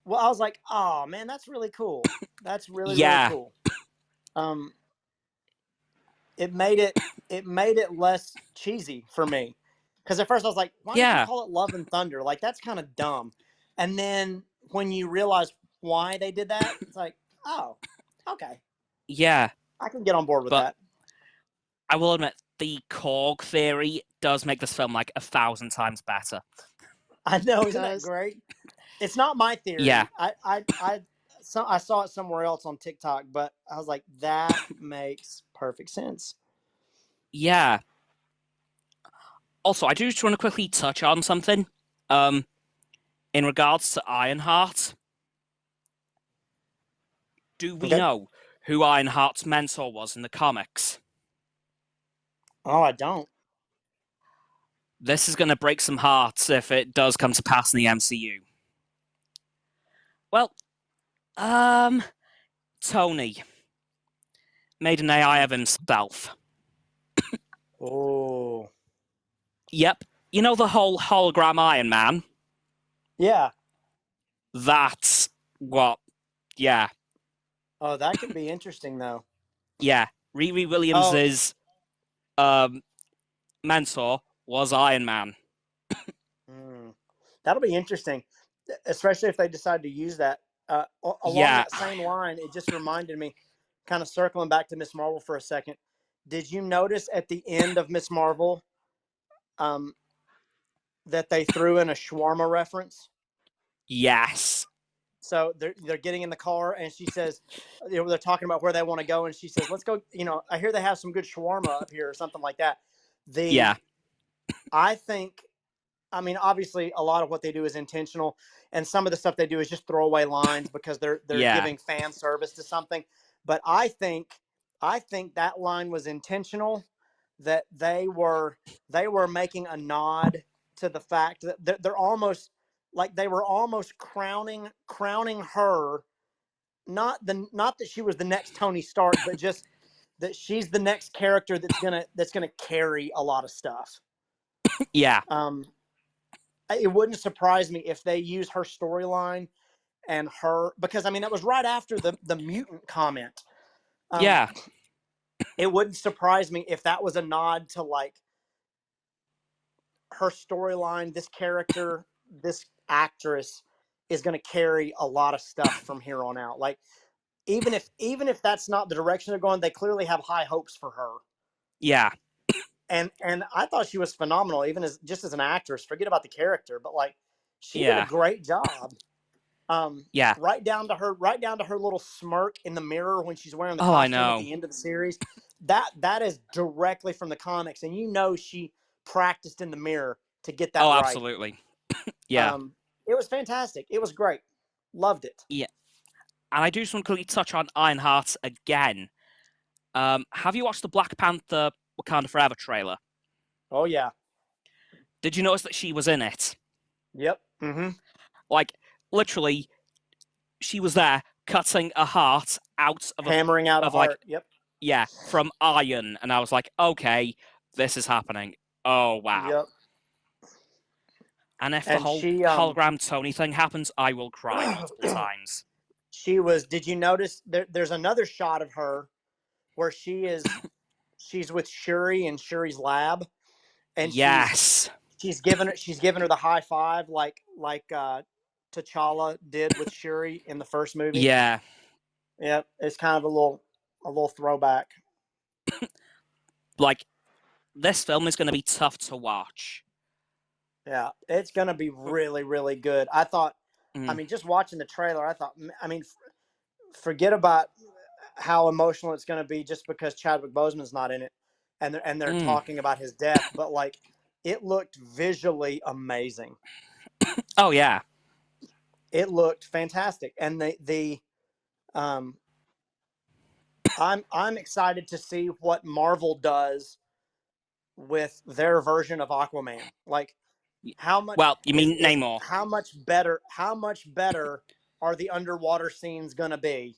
Well, I was like, oh man, that's really cool. That's really cool. It made it less cheesy for me, because at first I was like, why did you call it Love and Thunder? Like, that's kind of dumb. And then when you realize why they did that, it's like, oh, okay. Yeah. I can get on board with that. I will admit, the Korg theory does make this film like 1,000 times better. I know, isn't that great? It's not my theory. Yeah. I saw it somewhere else on TikTok, but I was like, that makes perfect sense. Yeah. Also, I do just want to quickly touch on something. In regards to Ironheart, do we know who Ironheart's mentor was in the comics? Oh, I don't. This is going to break some hearts if it does come to pass in the MCU. Well, Tony made an AI of himself. Oh. Yep. You know the whole hologram Iron Man? Yeah. That's what, yeah. Oh, that could be interesting, though. Yeah. Riri Williams' mentor was Iron Man. That'll be interesting, especially if they decide to use that. Along that same line, it just reminded me, kind of circling back to Ms. Marvel for a second, did you notice at the end of Ms. Marvel that they threw in a shawarma reference? Yes. So they're getting in the car, and she says, they're talking about where they want to go, and she says, "Let's go. I hear they have some good shawarma up here," or something like that. I think, obviously, a lot of what they do is intentional, and some of the stuff they do is just throwaway lines because they're giving fan service to something. But I think that line was intentional, that they were making a nod to the fact that they're almost like they were almost crowning her, not that she was the next Tony Stark, but just that she's the next character that's gonna carry a lot of stuff. Yeah. It wouldn't surprise me if they use her storyline and her, because that was right after the mutant comment. It wouldn't surprise me if that was a nod to like her storyline. This character, this actress is going to carry a lot of stuff from here on out. Like, even if that's not the direction they're going, they clearly have high hopes for her. Yeah. And I thought she was phenomenal, even as an actress. Forget about the character, but like, she did a great job. Right down to her little smirk in the mirror when she's wearing the costume at the end of the series. That is directly from the comics, and she practiced in the mirror to get that right. Oh, absolutely. Yeah. It was fantastic. It was great. Loved it. Yeah. And I do just want to quickly touch on Ironheart again. Have you watched the Black Panther Wakanda Forever trailer? Oh, yeah. Did you notice that she was in it? Yep. Mm-hmm. Like, literally, she was there cutting a heart out of hammering out a heart. Yep. Yeah, from iron. And I was like, okay, this is happening. Oh, wow. Yep. And if the whole hologram Tony thing happens, I will cry multiple times. Did you notice there's another shot of her where she's with Shuri in Shuri's lab, and she's given her the high five like T'Challa did with Shuri in the first movie. Yeah. Yep. It's kind of a little throwback. Like, this film is going to be tough to watch. Yeah, it's going to be really, really good. I thought, just watching the trailer, I thought, forget about how emotional it's going to be just because Chadwick Boseman's not in it, and they're talking about his death, but like, it looked visually amazing. Oh yeah, it looked fantastic, and I'm excited to see what Marvel does with their version of Aquaman. Like, how much? Well, you mean Namor? How much better? How much better are the underwater scenes gonna be?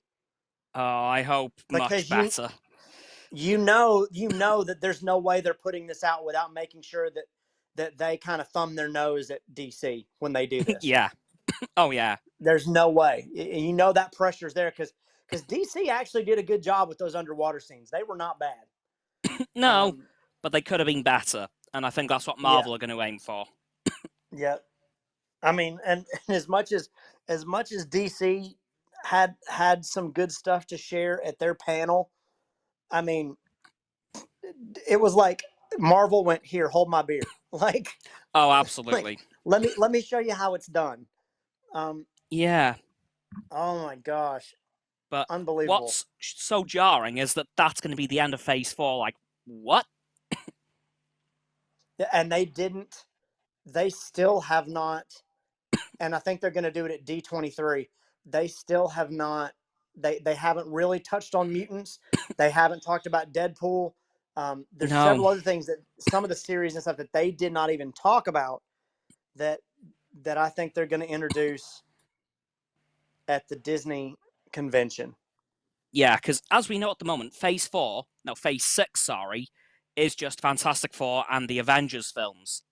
Oh, I hope much better. You know that there's no way they're putting this out without making sure that they kind of thumb their nose at DC when they do this. Yeah. Oh yeah. There's no way. You know that pressure's there because DC actually did a good job with those underwater scenes. They were not bad. No, but they could have been better, and I think that's what Marvel are going to aim for. Yeah. And as much as DC had some good stuff to share at their panel, it was like Marvel went, "Here, hold my beer." Like, oh, absolutely. Like, let me show you how it's done. Yeah. Oh my gosh. But unbelievable. What's so jarring is that that's going to be the end of Phase 4. Like, what? And they still have not, and I think they're going to do it at D23. They still have not, they haven't really touched on mutants. They haven't talked about Deadpool. There's several other things that some of the series and stuff that they did not even talk about that I think they're going to introduce at the Disney convention. Yeah, because as we know at the moment, Phase 6, is just Fantastic Four and the Avengers films.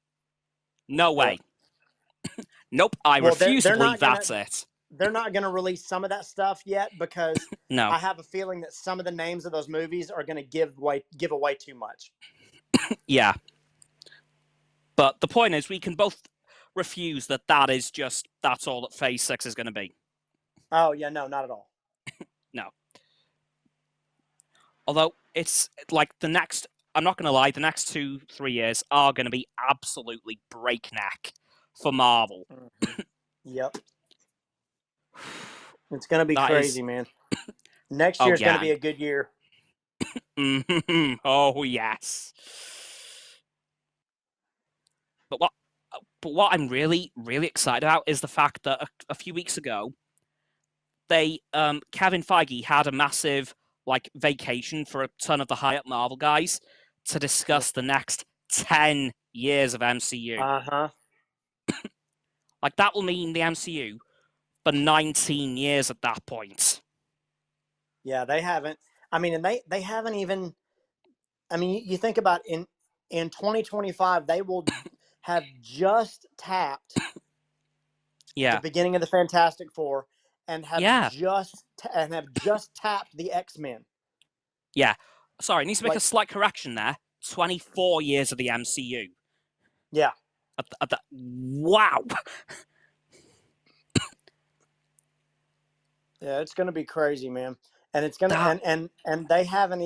No way. Nope, I refuse to believe that's it. They're not going to release some of that stuff yet because no. I have a feeling that some of the names of those movies are going to give away too much. Yeah. But the point is, we can both refuse that's all that Phase 6 is going to be. Oh, yeah, no, not at all. No. Although it's like the next, I'm not going to lie, the next 2-3 years are going to be absolutely breakneck for Marvel. Mm-hmm. Yep. It's going to be crazy, man. Next year's going to be a good year. Oh, yes. But what I'm really, really excited about is the fact that a few weeks ago, Kevin Feige had a massive vacation for a ton of the high-up Marvel guys to discuss the next 10 years of MCU. Uh-huh. That will mean the MCU for 19 years at that point. Yeah, they haven't. I mean, and they haven't even. I mean, you think about in 2025, they will have just tapped the beginning of the Fantastic Four and have just tapped the X-Men. Yeah. Sorry, I need to make a slight correction there. 24 years of the MCU. Yeah. Wow. Yeah, it's going to be crazy, man. And it's going to and they haven't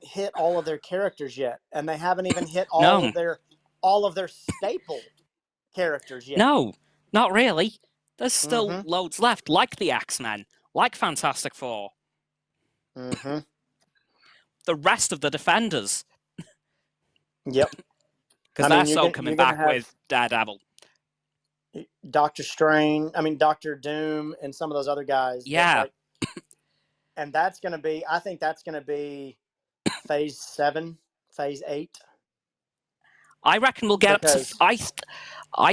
hit all of their characters yet, and they haven't even hit all of their staple characters yet. No, not really. There's still loads left, like the X-Men, like Fantastic Four. Mm-hmm. The rest of the Defenders. Yep. Because they're coming back with Daredevil. Doctor Doom, and some of those other guys. Yeah. And that's going to be, I think that's going to be phase 7, phase 8. I reckon we'll get up to, I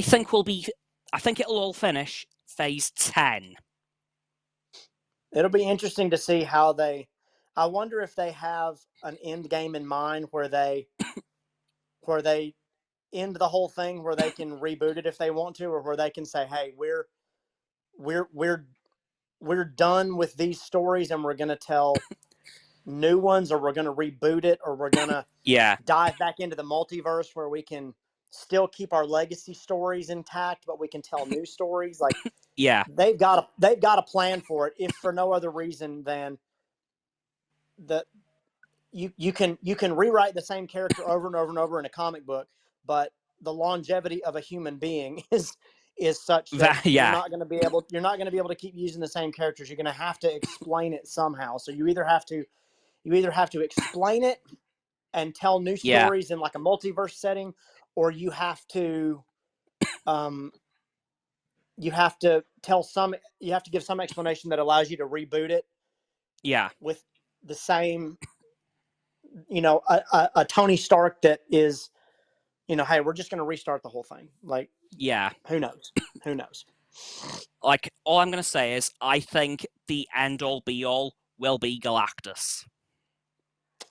think it'll all finish phase 10. It'll be interesting to see how I wonder if they have an end game in mind where they end the whole thing, where they can reboot it if they want to, or where they can say, hey, we're done with these stories and we're going to tell new ones, or we're going to reboot it, or we're going to dive back into the multiverse where we can still keep our legacy stories intact, but we can tell new stories. They've got a plan for it, if for no other reason than that you can rewrite the same character over and over and over in a comic book, but the longevity of a human being is such that you're not going to be able to keep using the same characters. You're going to have to explain it somehow. So you either have to explain it and tell new stories in like a multiverse setting, or you have to give some explanation that allows you to reboot it. Yeah. With the same, a Tony Stark that is, hey, we're just going to restart the whole thing. Who knows? Who knows? All I'm going to say is I think the end-all be-all will be Galactus.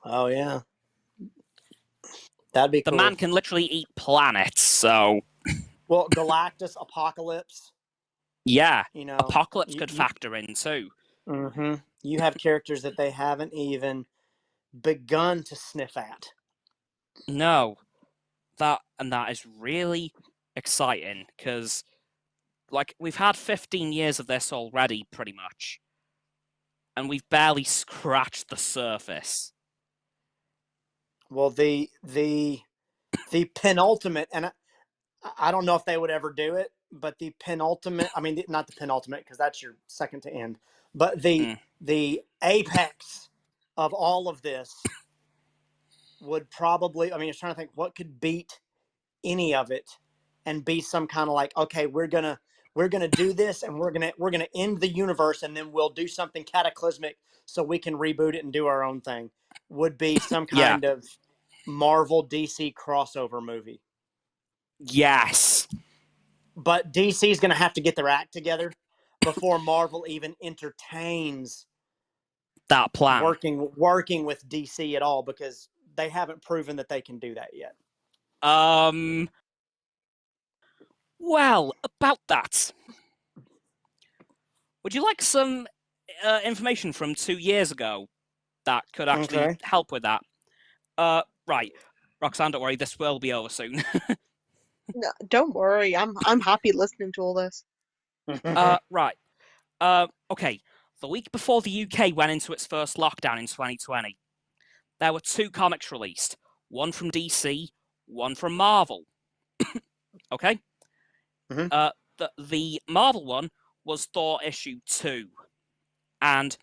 Oh, yeah. That'd be cool. The man can literally eat planets, so... Well, Galactus, Apocalypse. Yeah, Apocalypse could factor in, too. Mm-hmm. You have characters that they haven't even begun to sniff at. No. That is really exciting, because we've had 15 years of this already, pretty much, and we've barely scratched the surface. Well, the penultimate, and I don't know if they would ever do it, but the penultimate, I mean, not the penultimate, because that's your second to end, but the apex of all of this would probably, I was trying to think what could beat any of it and be some kind of okay, we're gonna do this, and we're gonna end the universe, and then we'll do something cataclysmic so we can reboot it and do our own thing, would be some kind of Marvel DC crossover movie. Yes. But DC is going to have to get their act together before Marvel even entertains that plan. Working with DC at all, because they haven't proven that they can do that yet. Well, about that, would you like some information from 2 years ago that could actually help with that? Right. Roxanne, don't worry, this will be over soon. No, don't worry. I'm happy listening to all this. Right. Okay. the week before the UK went into its first lockdown in 2020, there were 2 comics released, one from DC, one from Marvel. Okay? Mm-hmm. The Marvel one was Thor issue 2, and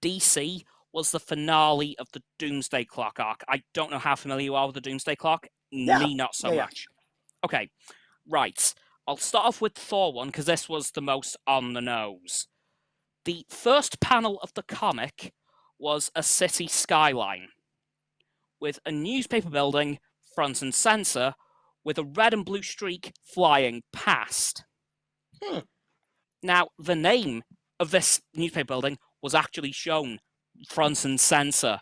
DC was the finale of the Doomsday Clock arc. I don't know how familiar you are with the Doomsday Clock. Yeah. Me, not so much. Okay, right. I'll start off with the Thor one, because this was the most on the nose. The first panel of the comic was a city skyline with a newspaper building front and center with a red and blue streak flying past. Now, the name of this newspaper building was actually shown front and center.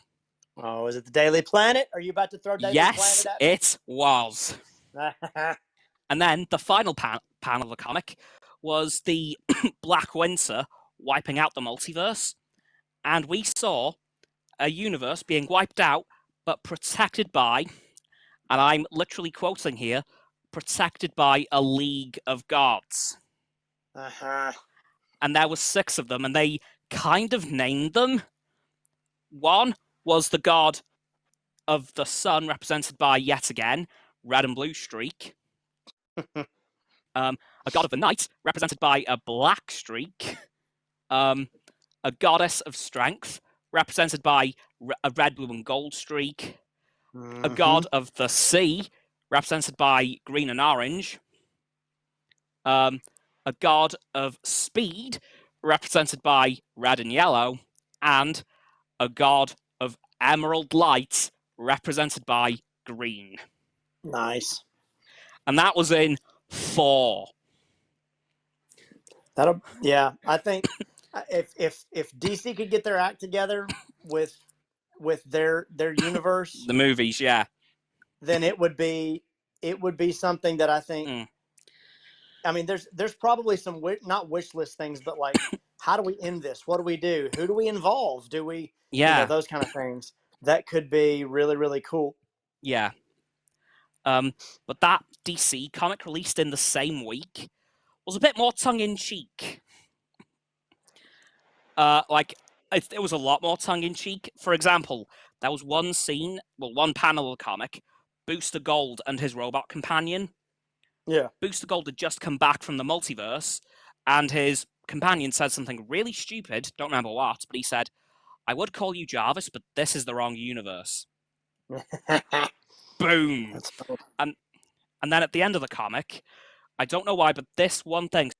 Oh, is it the Daily Planet? Are you about to throw Daily Planet at me? Yes, it was. And then the final panel of the comic was the Black Winter wiping out the multiverse. And we saw a universe being wiped out, but protected by, and I'm literally quoting here, protected by a league of gods. And there were 6 of them, and they kind of named them. One was the god of the sun, represented by, yet again, red and blue streak. A god of the night, represented by a black streak. A goddess of strength, represented by a red, blue, and gold streak. A god of the sea, represented by green and orange. A god of speed, represented by red and yellow. And a god of emerald light, represented by green. Nice. And that was in 4. I think if DC could get their act together with their universe, the movies, yeah, then it would be something that I think. I mean, there's probably some not wish list things, but like, how do we end this? What do we do? Who do we involve? Do we, those kind of things that could be really, really cool. Yeah. But that DC comic released in the same week was a bit more tongue-in-cheek. It was a lot more tongue-in-cheek. For example, there was one panel of the comic, Booster Gold and his robot companion. Yeah. Booster Gold had just come back from the multiverse, and his companion said something really stupid, don't remember what, but he said, "I would call you Jarvis, but this is the wrong universe." Boom! And then at the end of the comic, I don't know why, but this one thing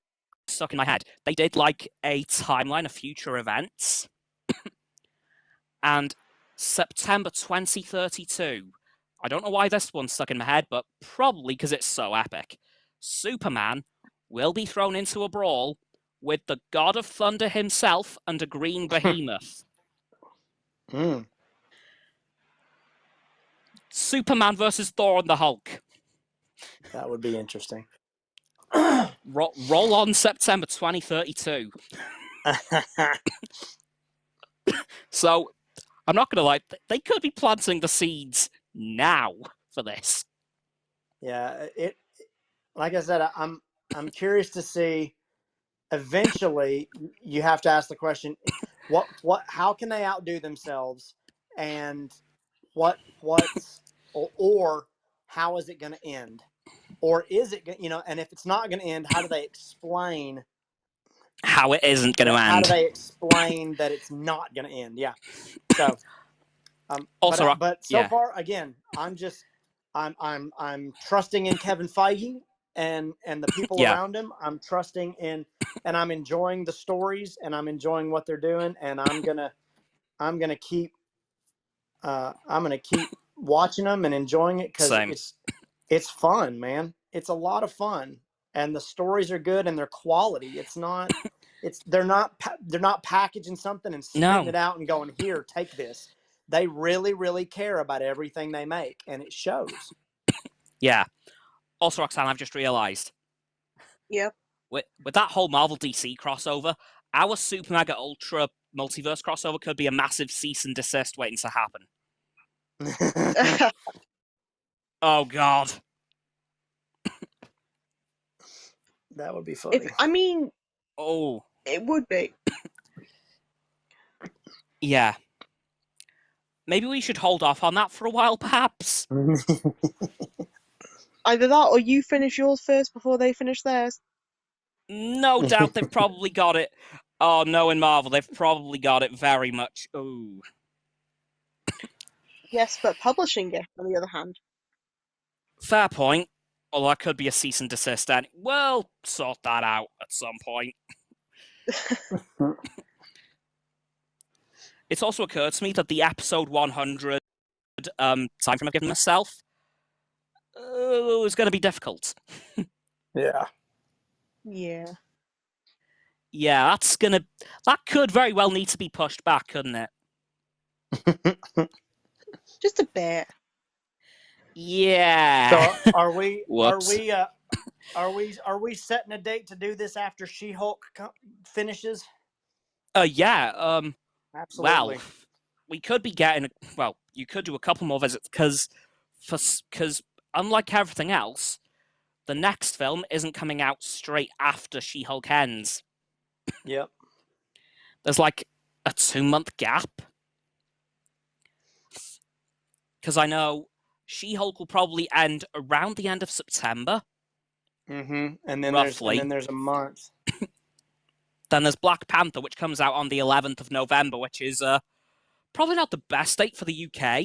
stuck in my head. They did like a timeline of future events. And September 2032, I don't know why this one stuck in my head, but probably because it's so epic. Superman will be thrown into a brawl with the God of Thunder himself and a green behemoth. Superman versus Thor and the Hulk. That would be interesting. Roll on September 2032. So, I'm not going to lie, they could be planting the seeds now for this. Yeah, like I said, I'm curious to see. Eventually, you have to ask the question: how can they outdo themselves, and or how is it going to end, or is it and if it's not going to end, how do they explain how it isn't going to end? How do they explain that it's not going to end? Yeah. So, also, but so far, again, I'm trusting in Kevin Feige and the people around him. I'm trusting in, and I'm enjoying the stories, and I'm enjoying what they're doing, and I'm gonna keep watching them and enjoying it because it's fun, man. It's a lot of fun, and the stories are good and they're quality. They're not packaging something and spitting it out and going, here, take this. They really, really care about everything they make, and it shows. Yeah. Also, Roxanne, I've just realized. Yep. With that whole Marvel DC crossover, our Super Mega Ultra multiverse crossover could be a massive cease and desist waiting to happen. Oh, God. That would be funny. It would be. Yeah. Maybe we should hold off on that for a while, perhaps. Either that or you finish yours first before they finish theirs. No doubt they've probably got it. Oh, no, in Marvel, they've probably got it very much. Ooh. Yes, but publishing it, on the other hand. Fair point. Although that could be a cease and desist, and we'll sort that out at some point. It's also occurred to me that the episode 100 time frame I've given myself is going to be difficult. Yeah. Yeah. Yeah, that could very well need to be pushed back, couldn't it? Just a bit. Yeah. So are we setting a date to do this after She-Hulk finishes? Yeah. Absolutely. Well, we could be getting. Well, you could do a couple more visits because unlike everything else, the next film isn't coming out straight after She-Hulk ends. Yep. There's like a 2-month gap. Because I know She-Hulk will probably end around the end of September. Mm-hmm. And then roughly. there's a month. Then there's Black Panther, which comes out on the 11th of November, which is probably not the best date for the UK.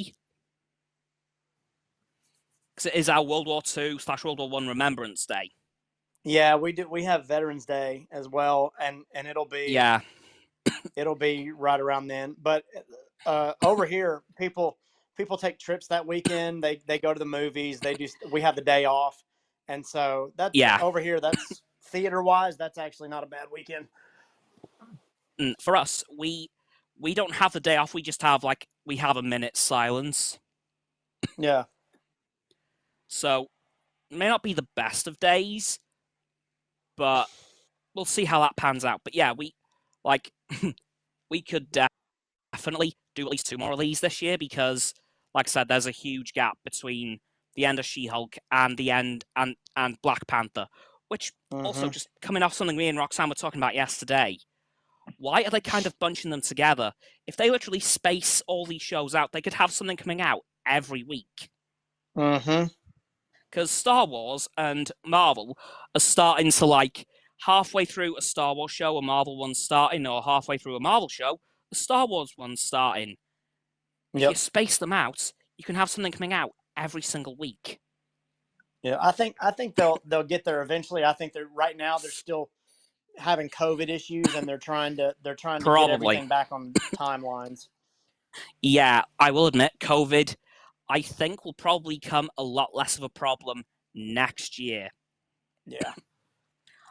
Because it is our World War II/World War I Remembrance Day. Yeah, we do. We have Veterans Day as well, and it'll be it'll be right around then. But over here, people take trips that weekend. They go to the movies. We have the day off, and so that's over here. That's theater wise. That's actually not a bad weekend. For us, we don't have the day off. We just have we have a minute's silence. Yeah. So it may not be the best of days, but we'll see how that pans out. But yeah, we could definitely do at least 2 more of these this year because, like I said, there's a huge gap between the end of She-Hulk and the end and Black Panther, which also just coming off something me and Roxanne were talking about yesterday. Why are they kind of bunching them together? If they literally space all these shows out, they could have something coming out every week. Mm-hmm. Because Star Wars and Marvel are starting to halfway through a Star Wars show, a Marvel one's starting, or halfway through a Marvel show, a Star Wars one's starting. If you space them out, you can have something coming out every single week. Yeah, I think they'll get there eventually. I think right now they're still having COVID issues and they're trying to get everything back on timelines. Yeah, I will admit COVID, I think, will probably become a lot less of a problem next year. Yeah.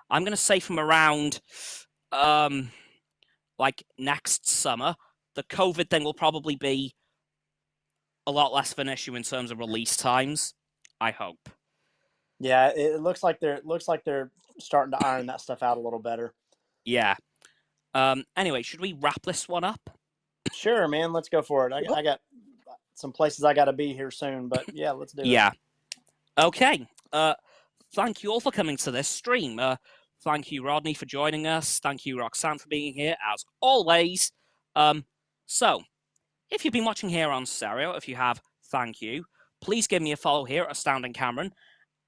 I'm going to say from around next summer, the COVID thing will probably be a lot less of an issue in terms of release times, I hope. Yeah, it looks like they're starting to iron that stuff out a little better. Yeah. Anyway, should we wrap this one up? Sure, man. Let's go for it. I got some places I got to be here soon, but yeah, let's do it. Yeah. Okay. Thank you all for coming to this stream. Thank you, Rodney, for joining us. Thank you, Roxanne, for being here, as always. So, if you've been watching here on stereo, if you have, thank you. Please give me a follow here at Astounding Cameron.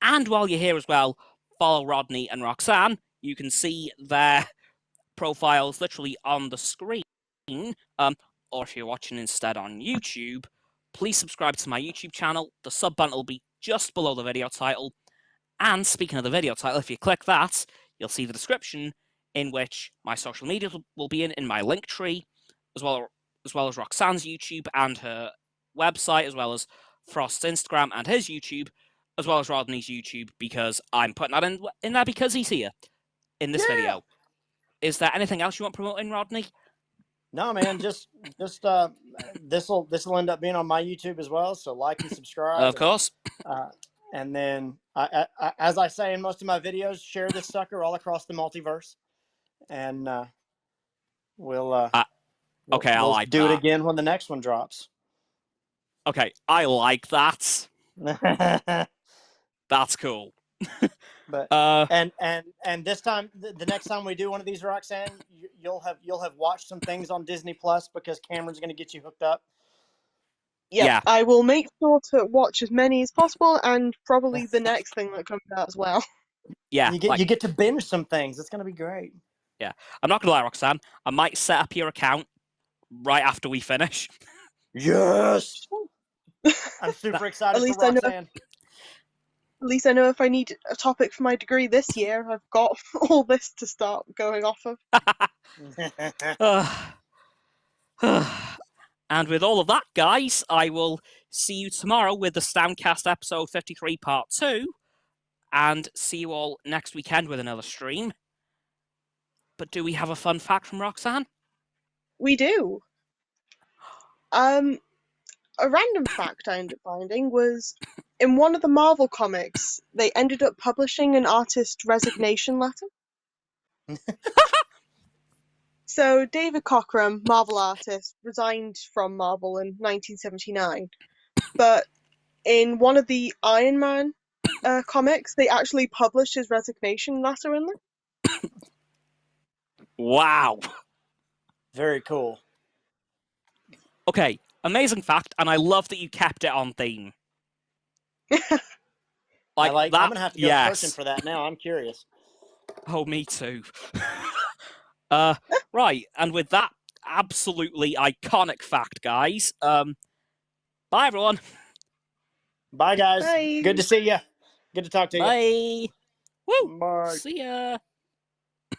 And while you're here as well, follow Rodney and Roxanne. You can see their profiles literally on the screen. Or if you're watching instead on YouTube, please subscribe to my YouTube channel. The sub button will be just below the video title. And speaking of the video title, if you click that, you'll see the description in which my social media will be in my link tree, as well as Roxanne's YouTube and her website, as well as Frost's Instagram and his YouTube, as well as Rodney's YouTube, because I'm putting that in there because he's here in this video. Is there anything else you want promoting, Rodney? No, man. Just this'll end up being on my YouTube as well. So like and subscribe. Of course. And then, as I say in most of my videos, share this sucker all across the multiverse, and we'll do it again when the next one drops. Okay, I like that. That's cool. But and this time, the next time we do one of these, Roxanne, you'll have watched some things on Disney Plus because Cameron's going to get you hooked up. Yeah, I will make sure to watch as many as possible, and probably the next thing that comes out as well. Yeah, you get to binge some things. It's going to be great. Yeah, I'm not gonna lie, Roxanne. I might set up your account right after we finish. Yes, I'm super excited for Roxanne. At least I know if I need a topic for my degree this year, I've got all this to start going off of. And with all of that, guys, I will see you tomorrow with the AstoundCast episode 53 part 2, and see you all next weekend with another stream. But do we have a fun fact from Roxanne? We do. A random fact I ended up finding was in one of the Marvel comics, they ended up publishing an artist resignation letter. So David Cockrum, Marvel artist, resigned from Marvel in 1979. But in one of the Iron Man comics, they actually published his resignation letter in there. Wow. Very cool. Okay, amazing fact, and I love that you kept it on theme. I'm going to have to go searching for that now. I'm curious. Oh, me too. Right, and with that absolutely iconic fact, guys, bye, everyone. Bye, guys. Bye. Good to see you. Good to talk to you. Bye. Woo. Bye. See ya.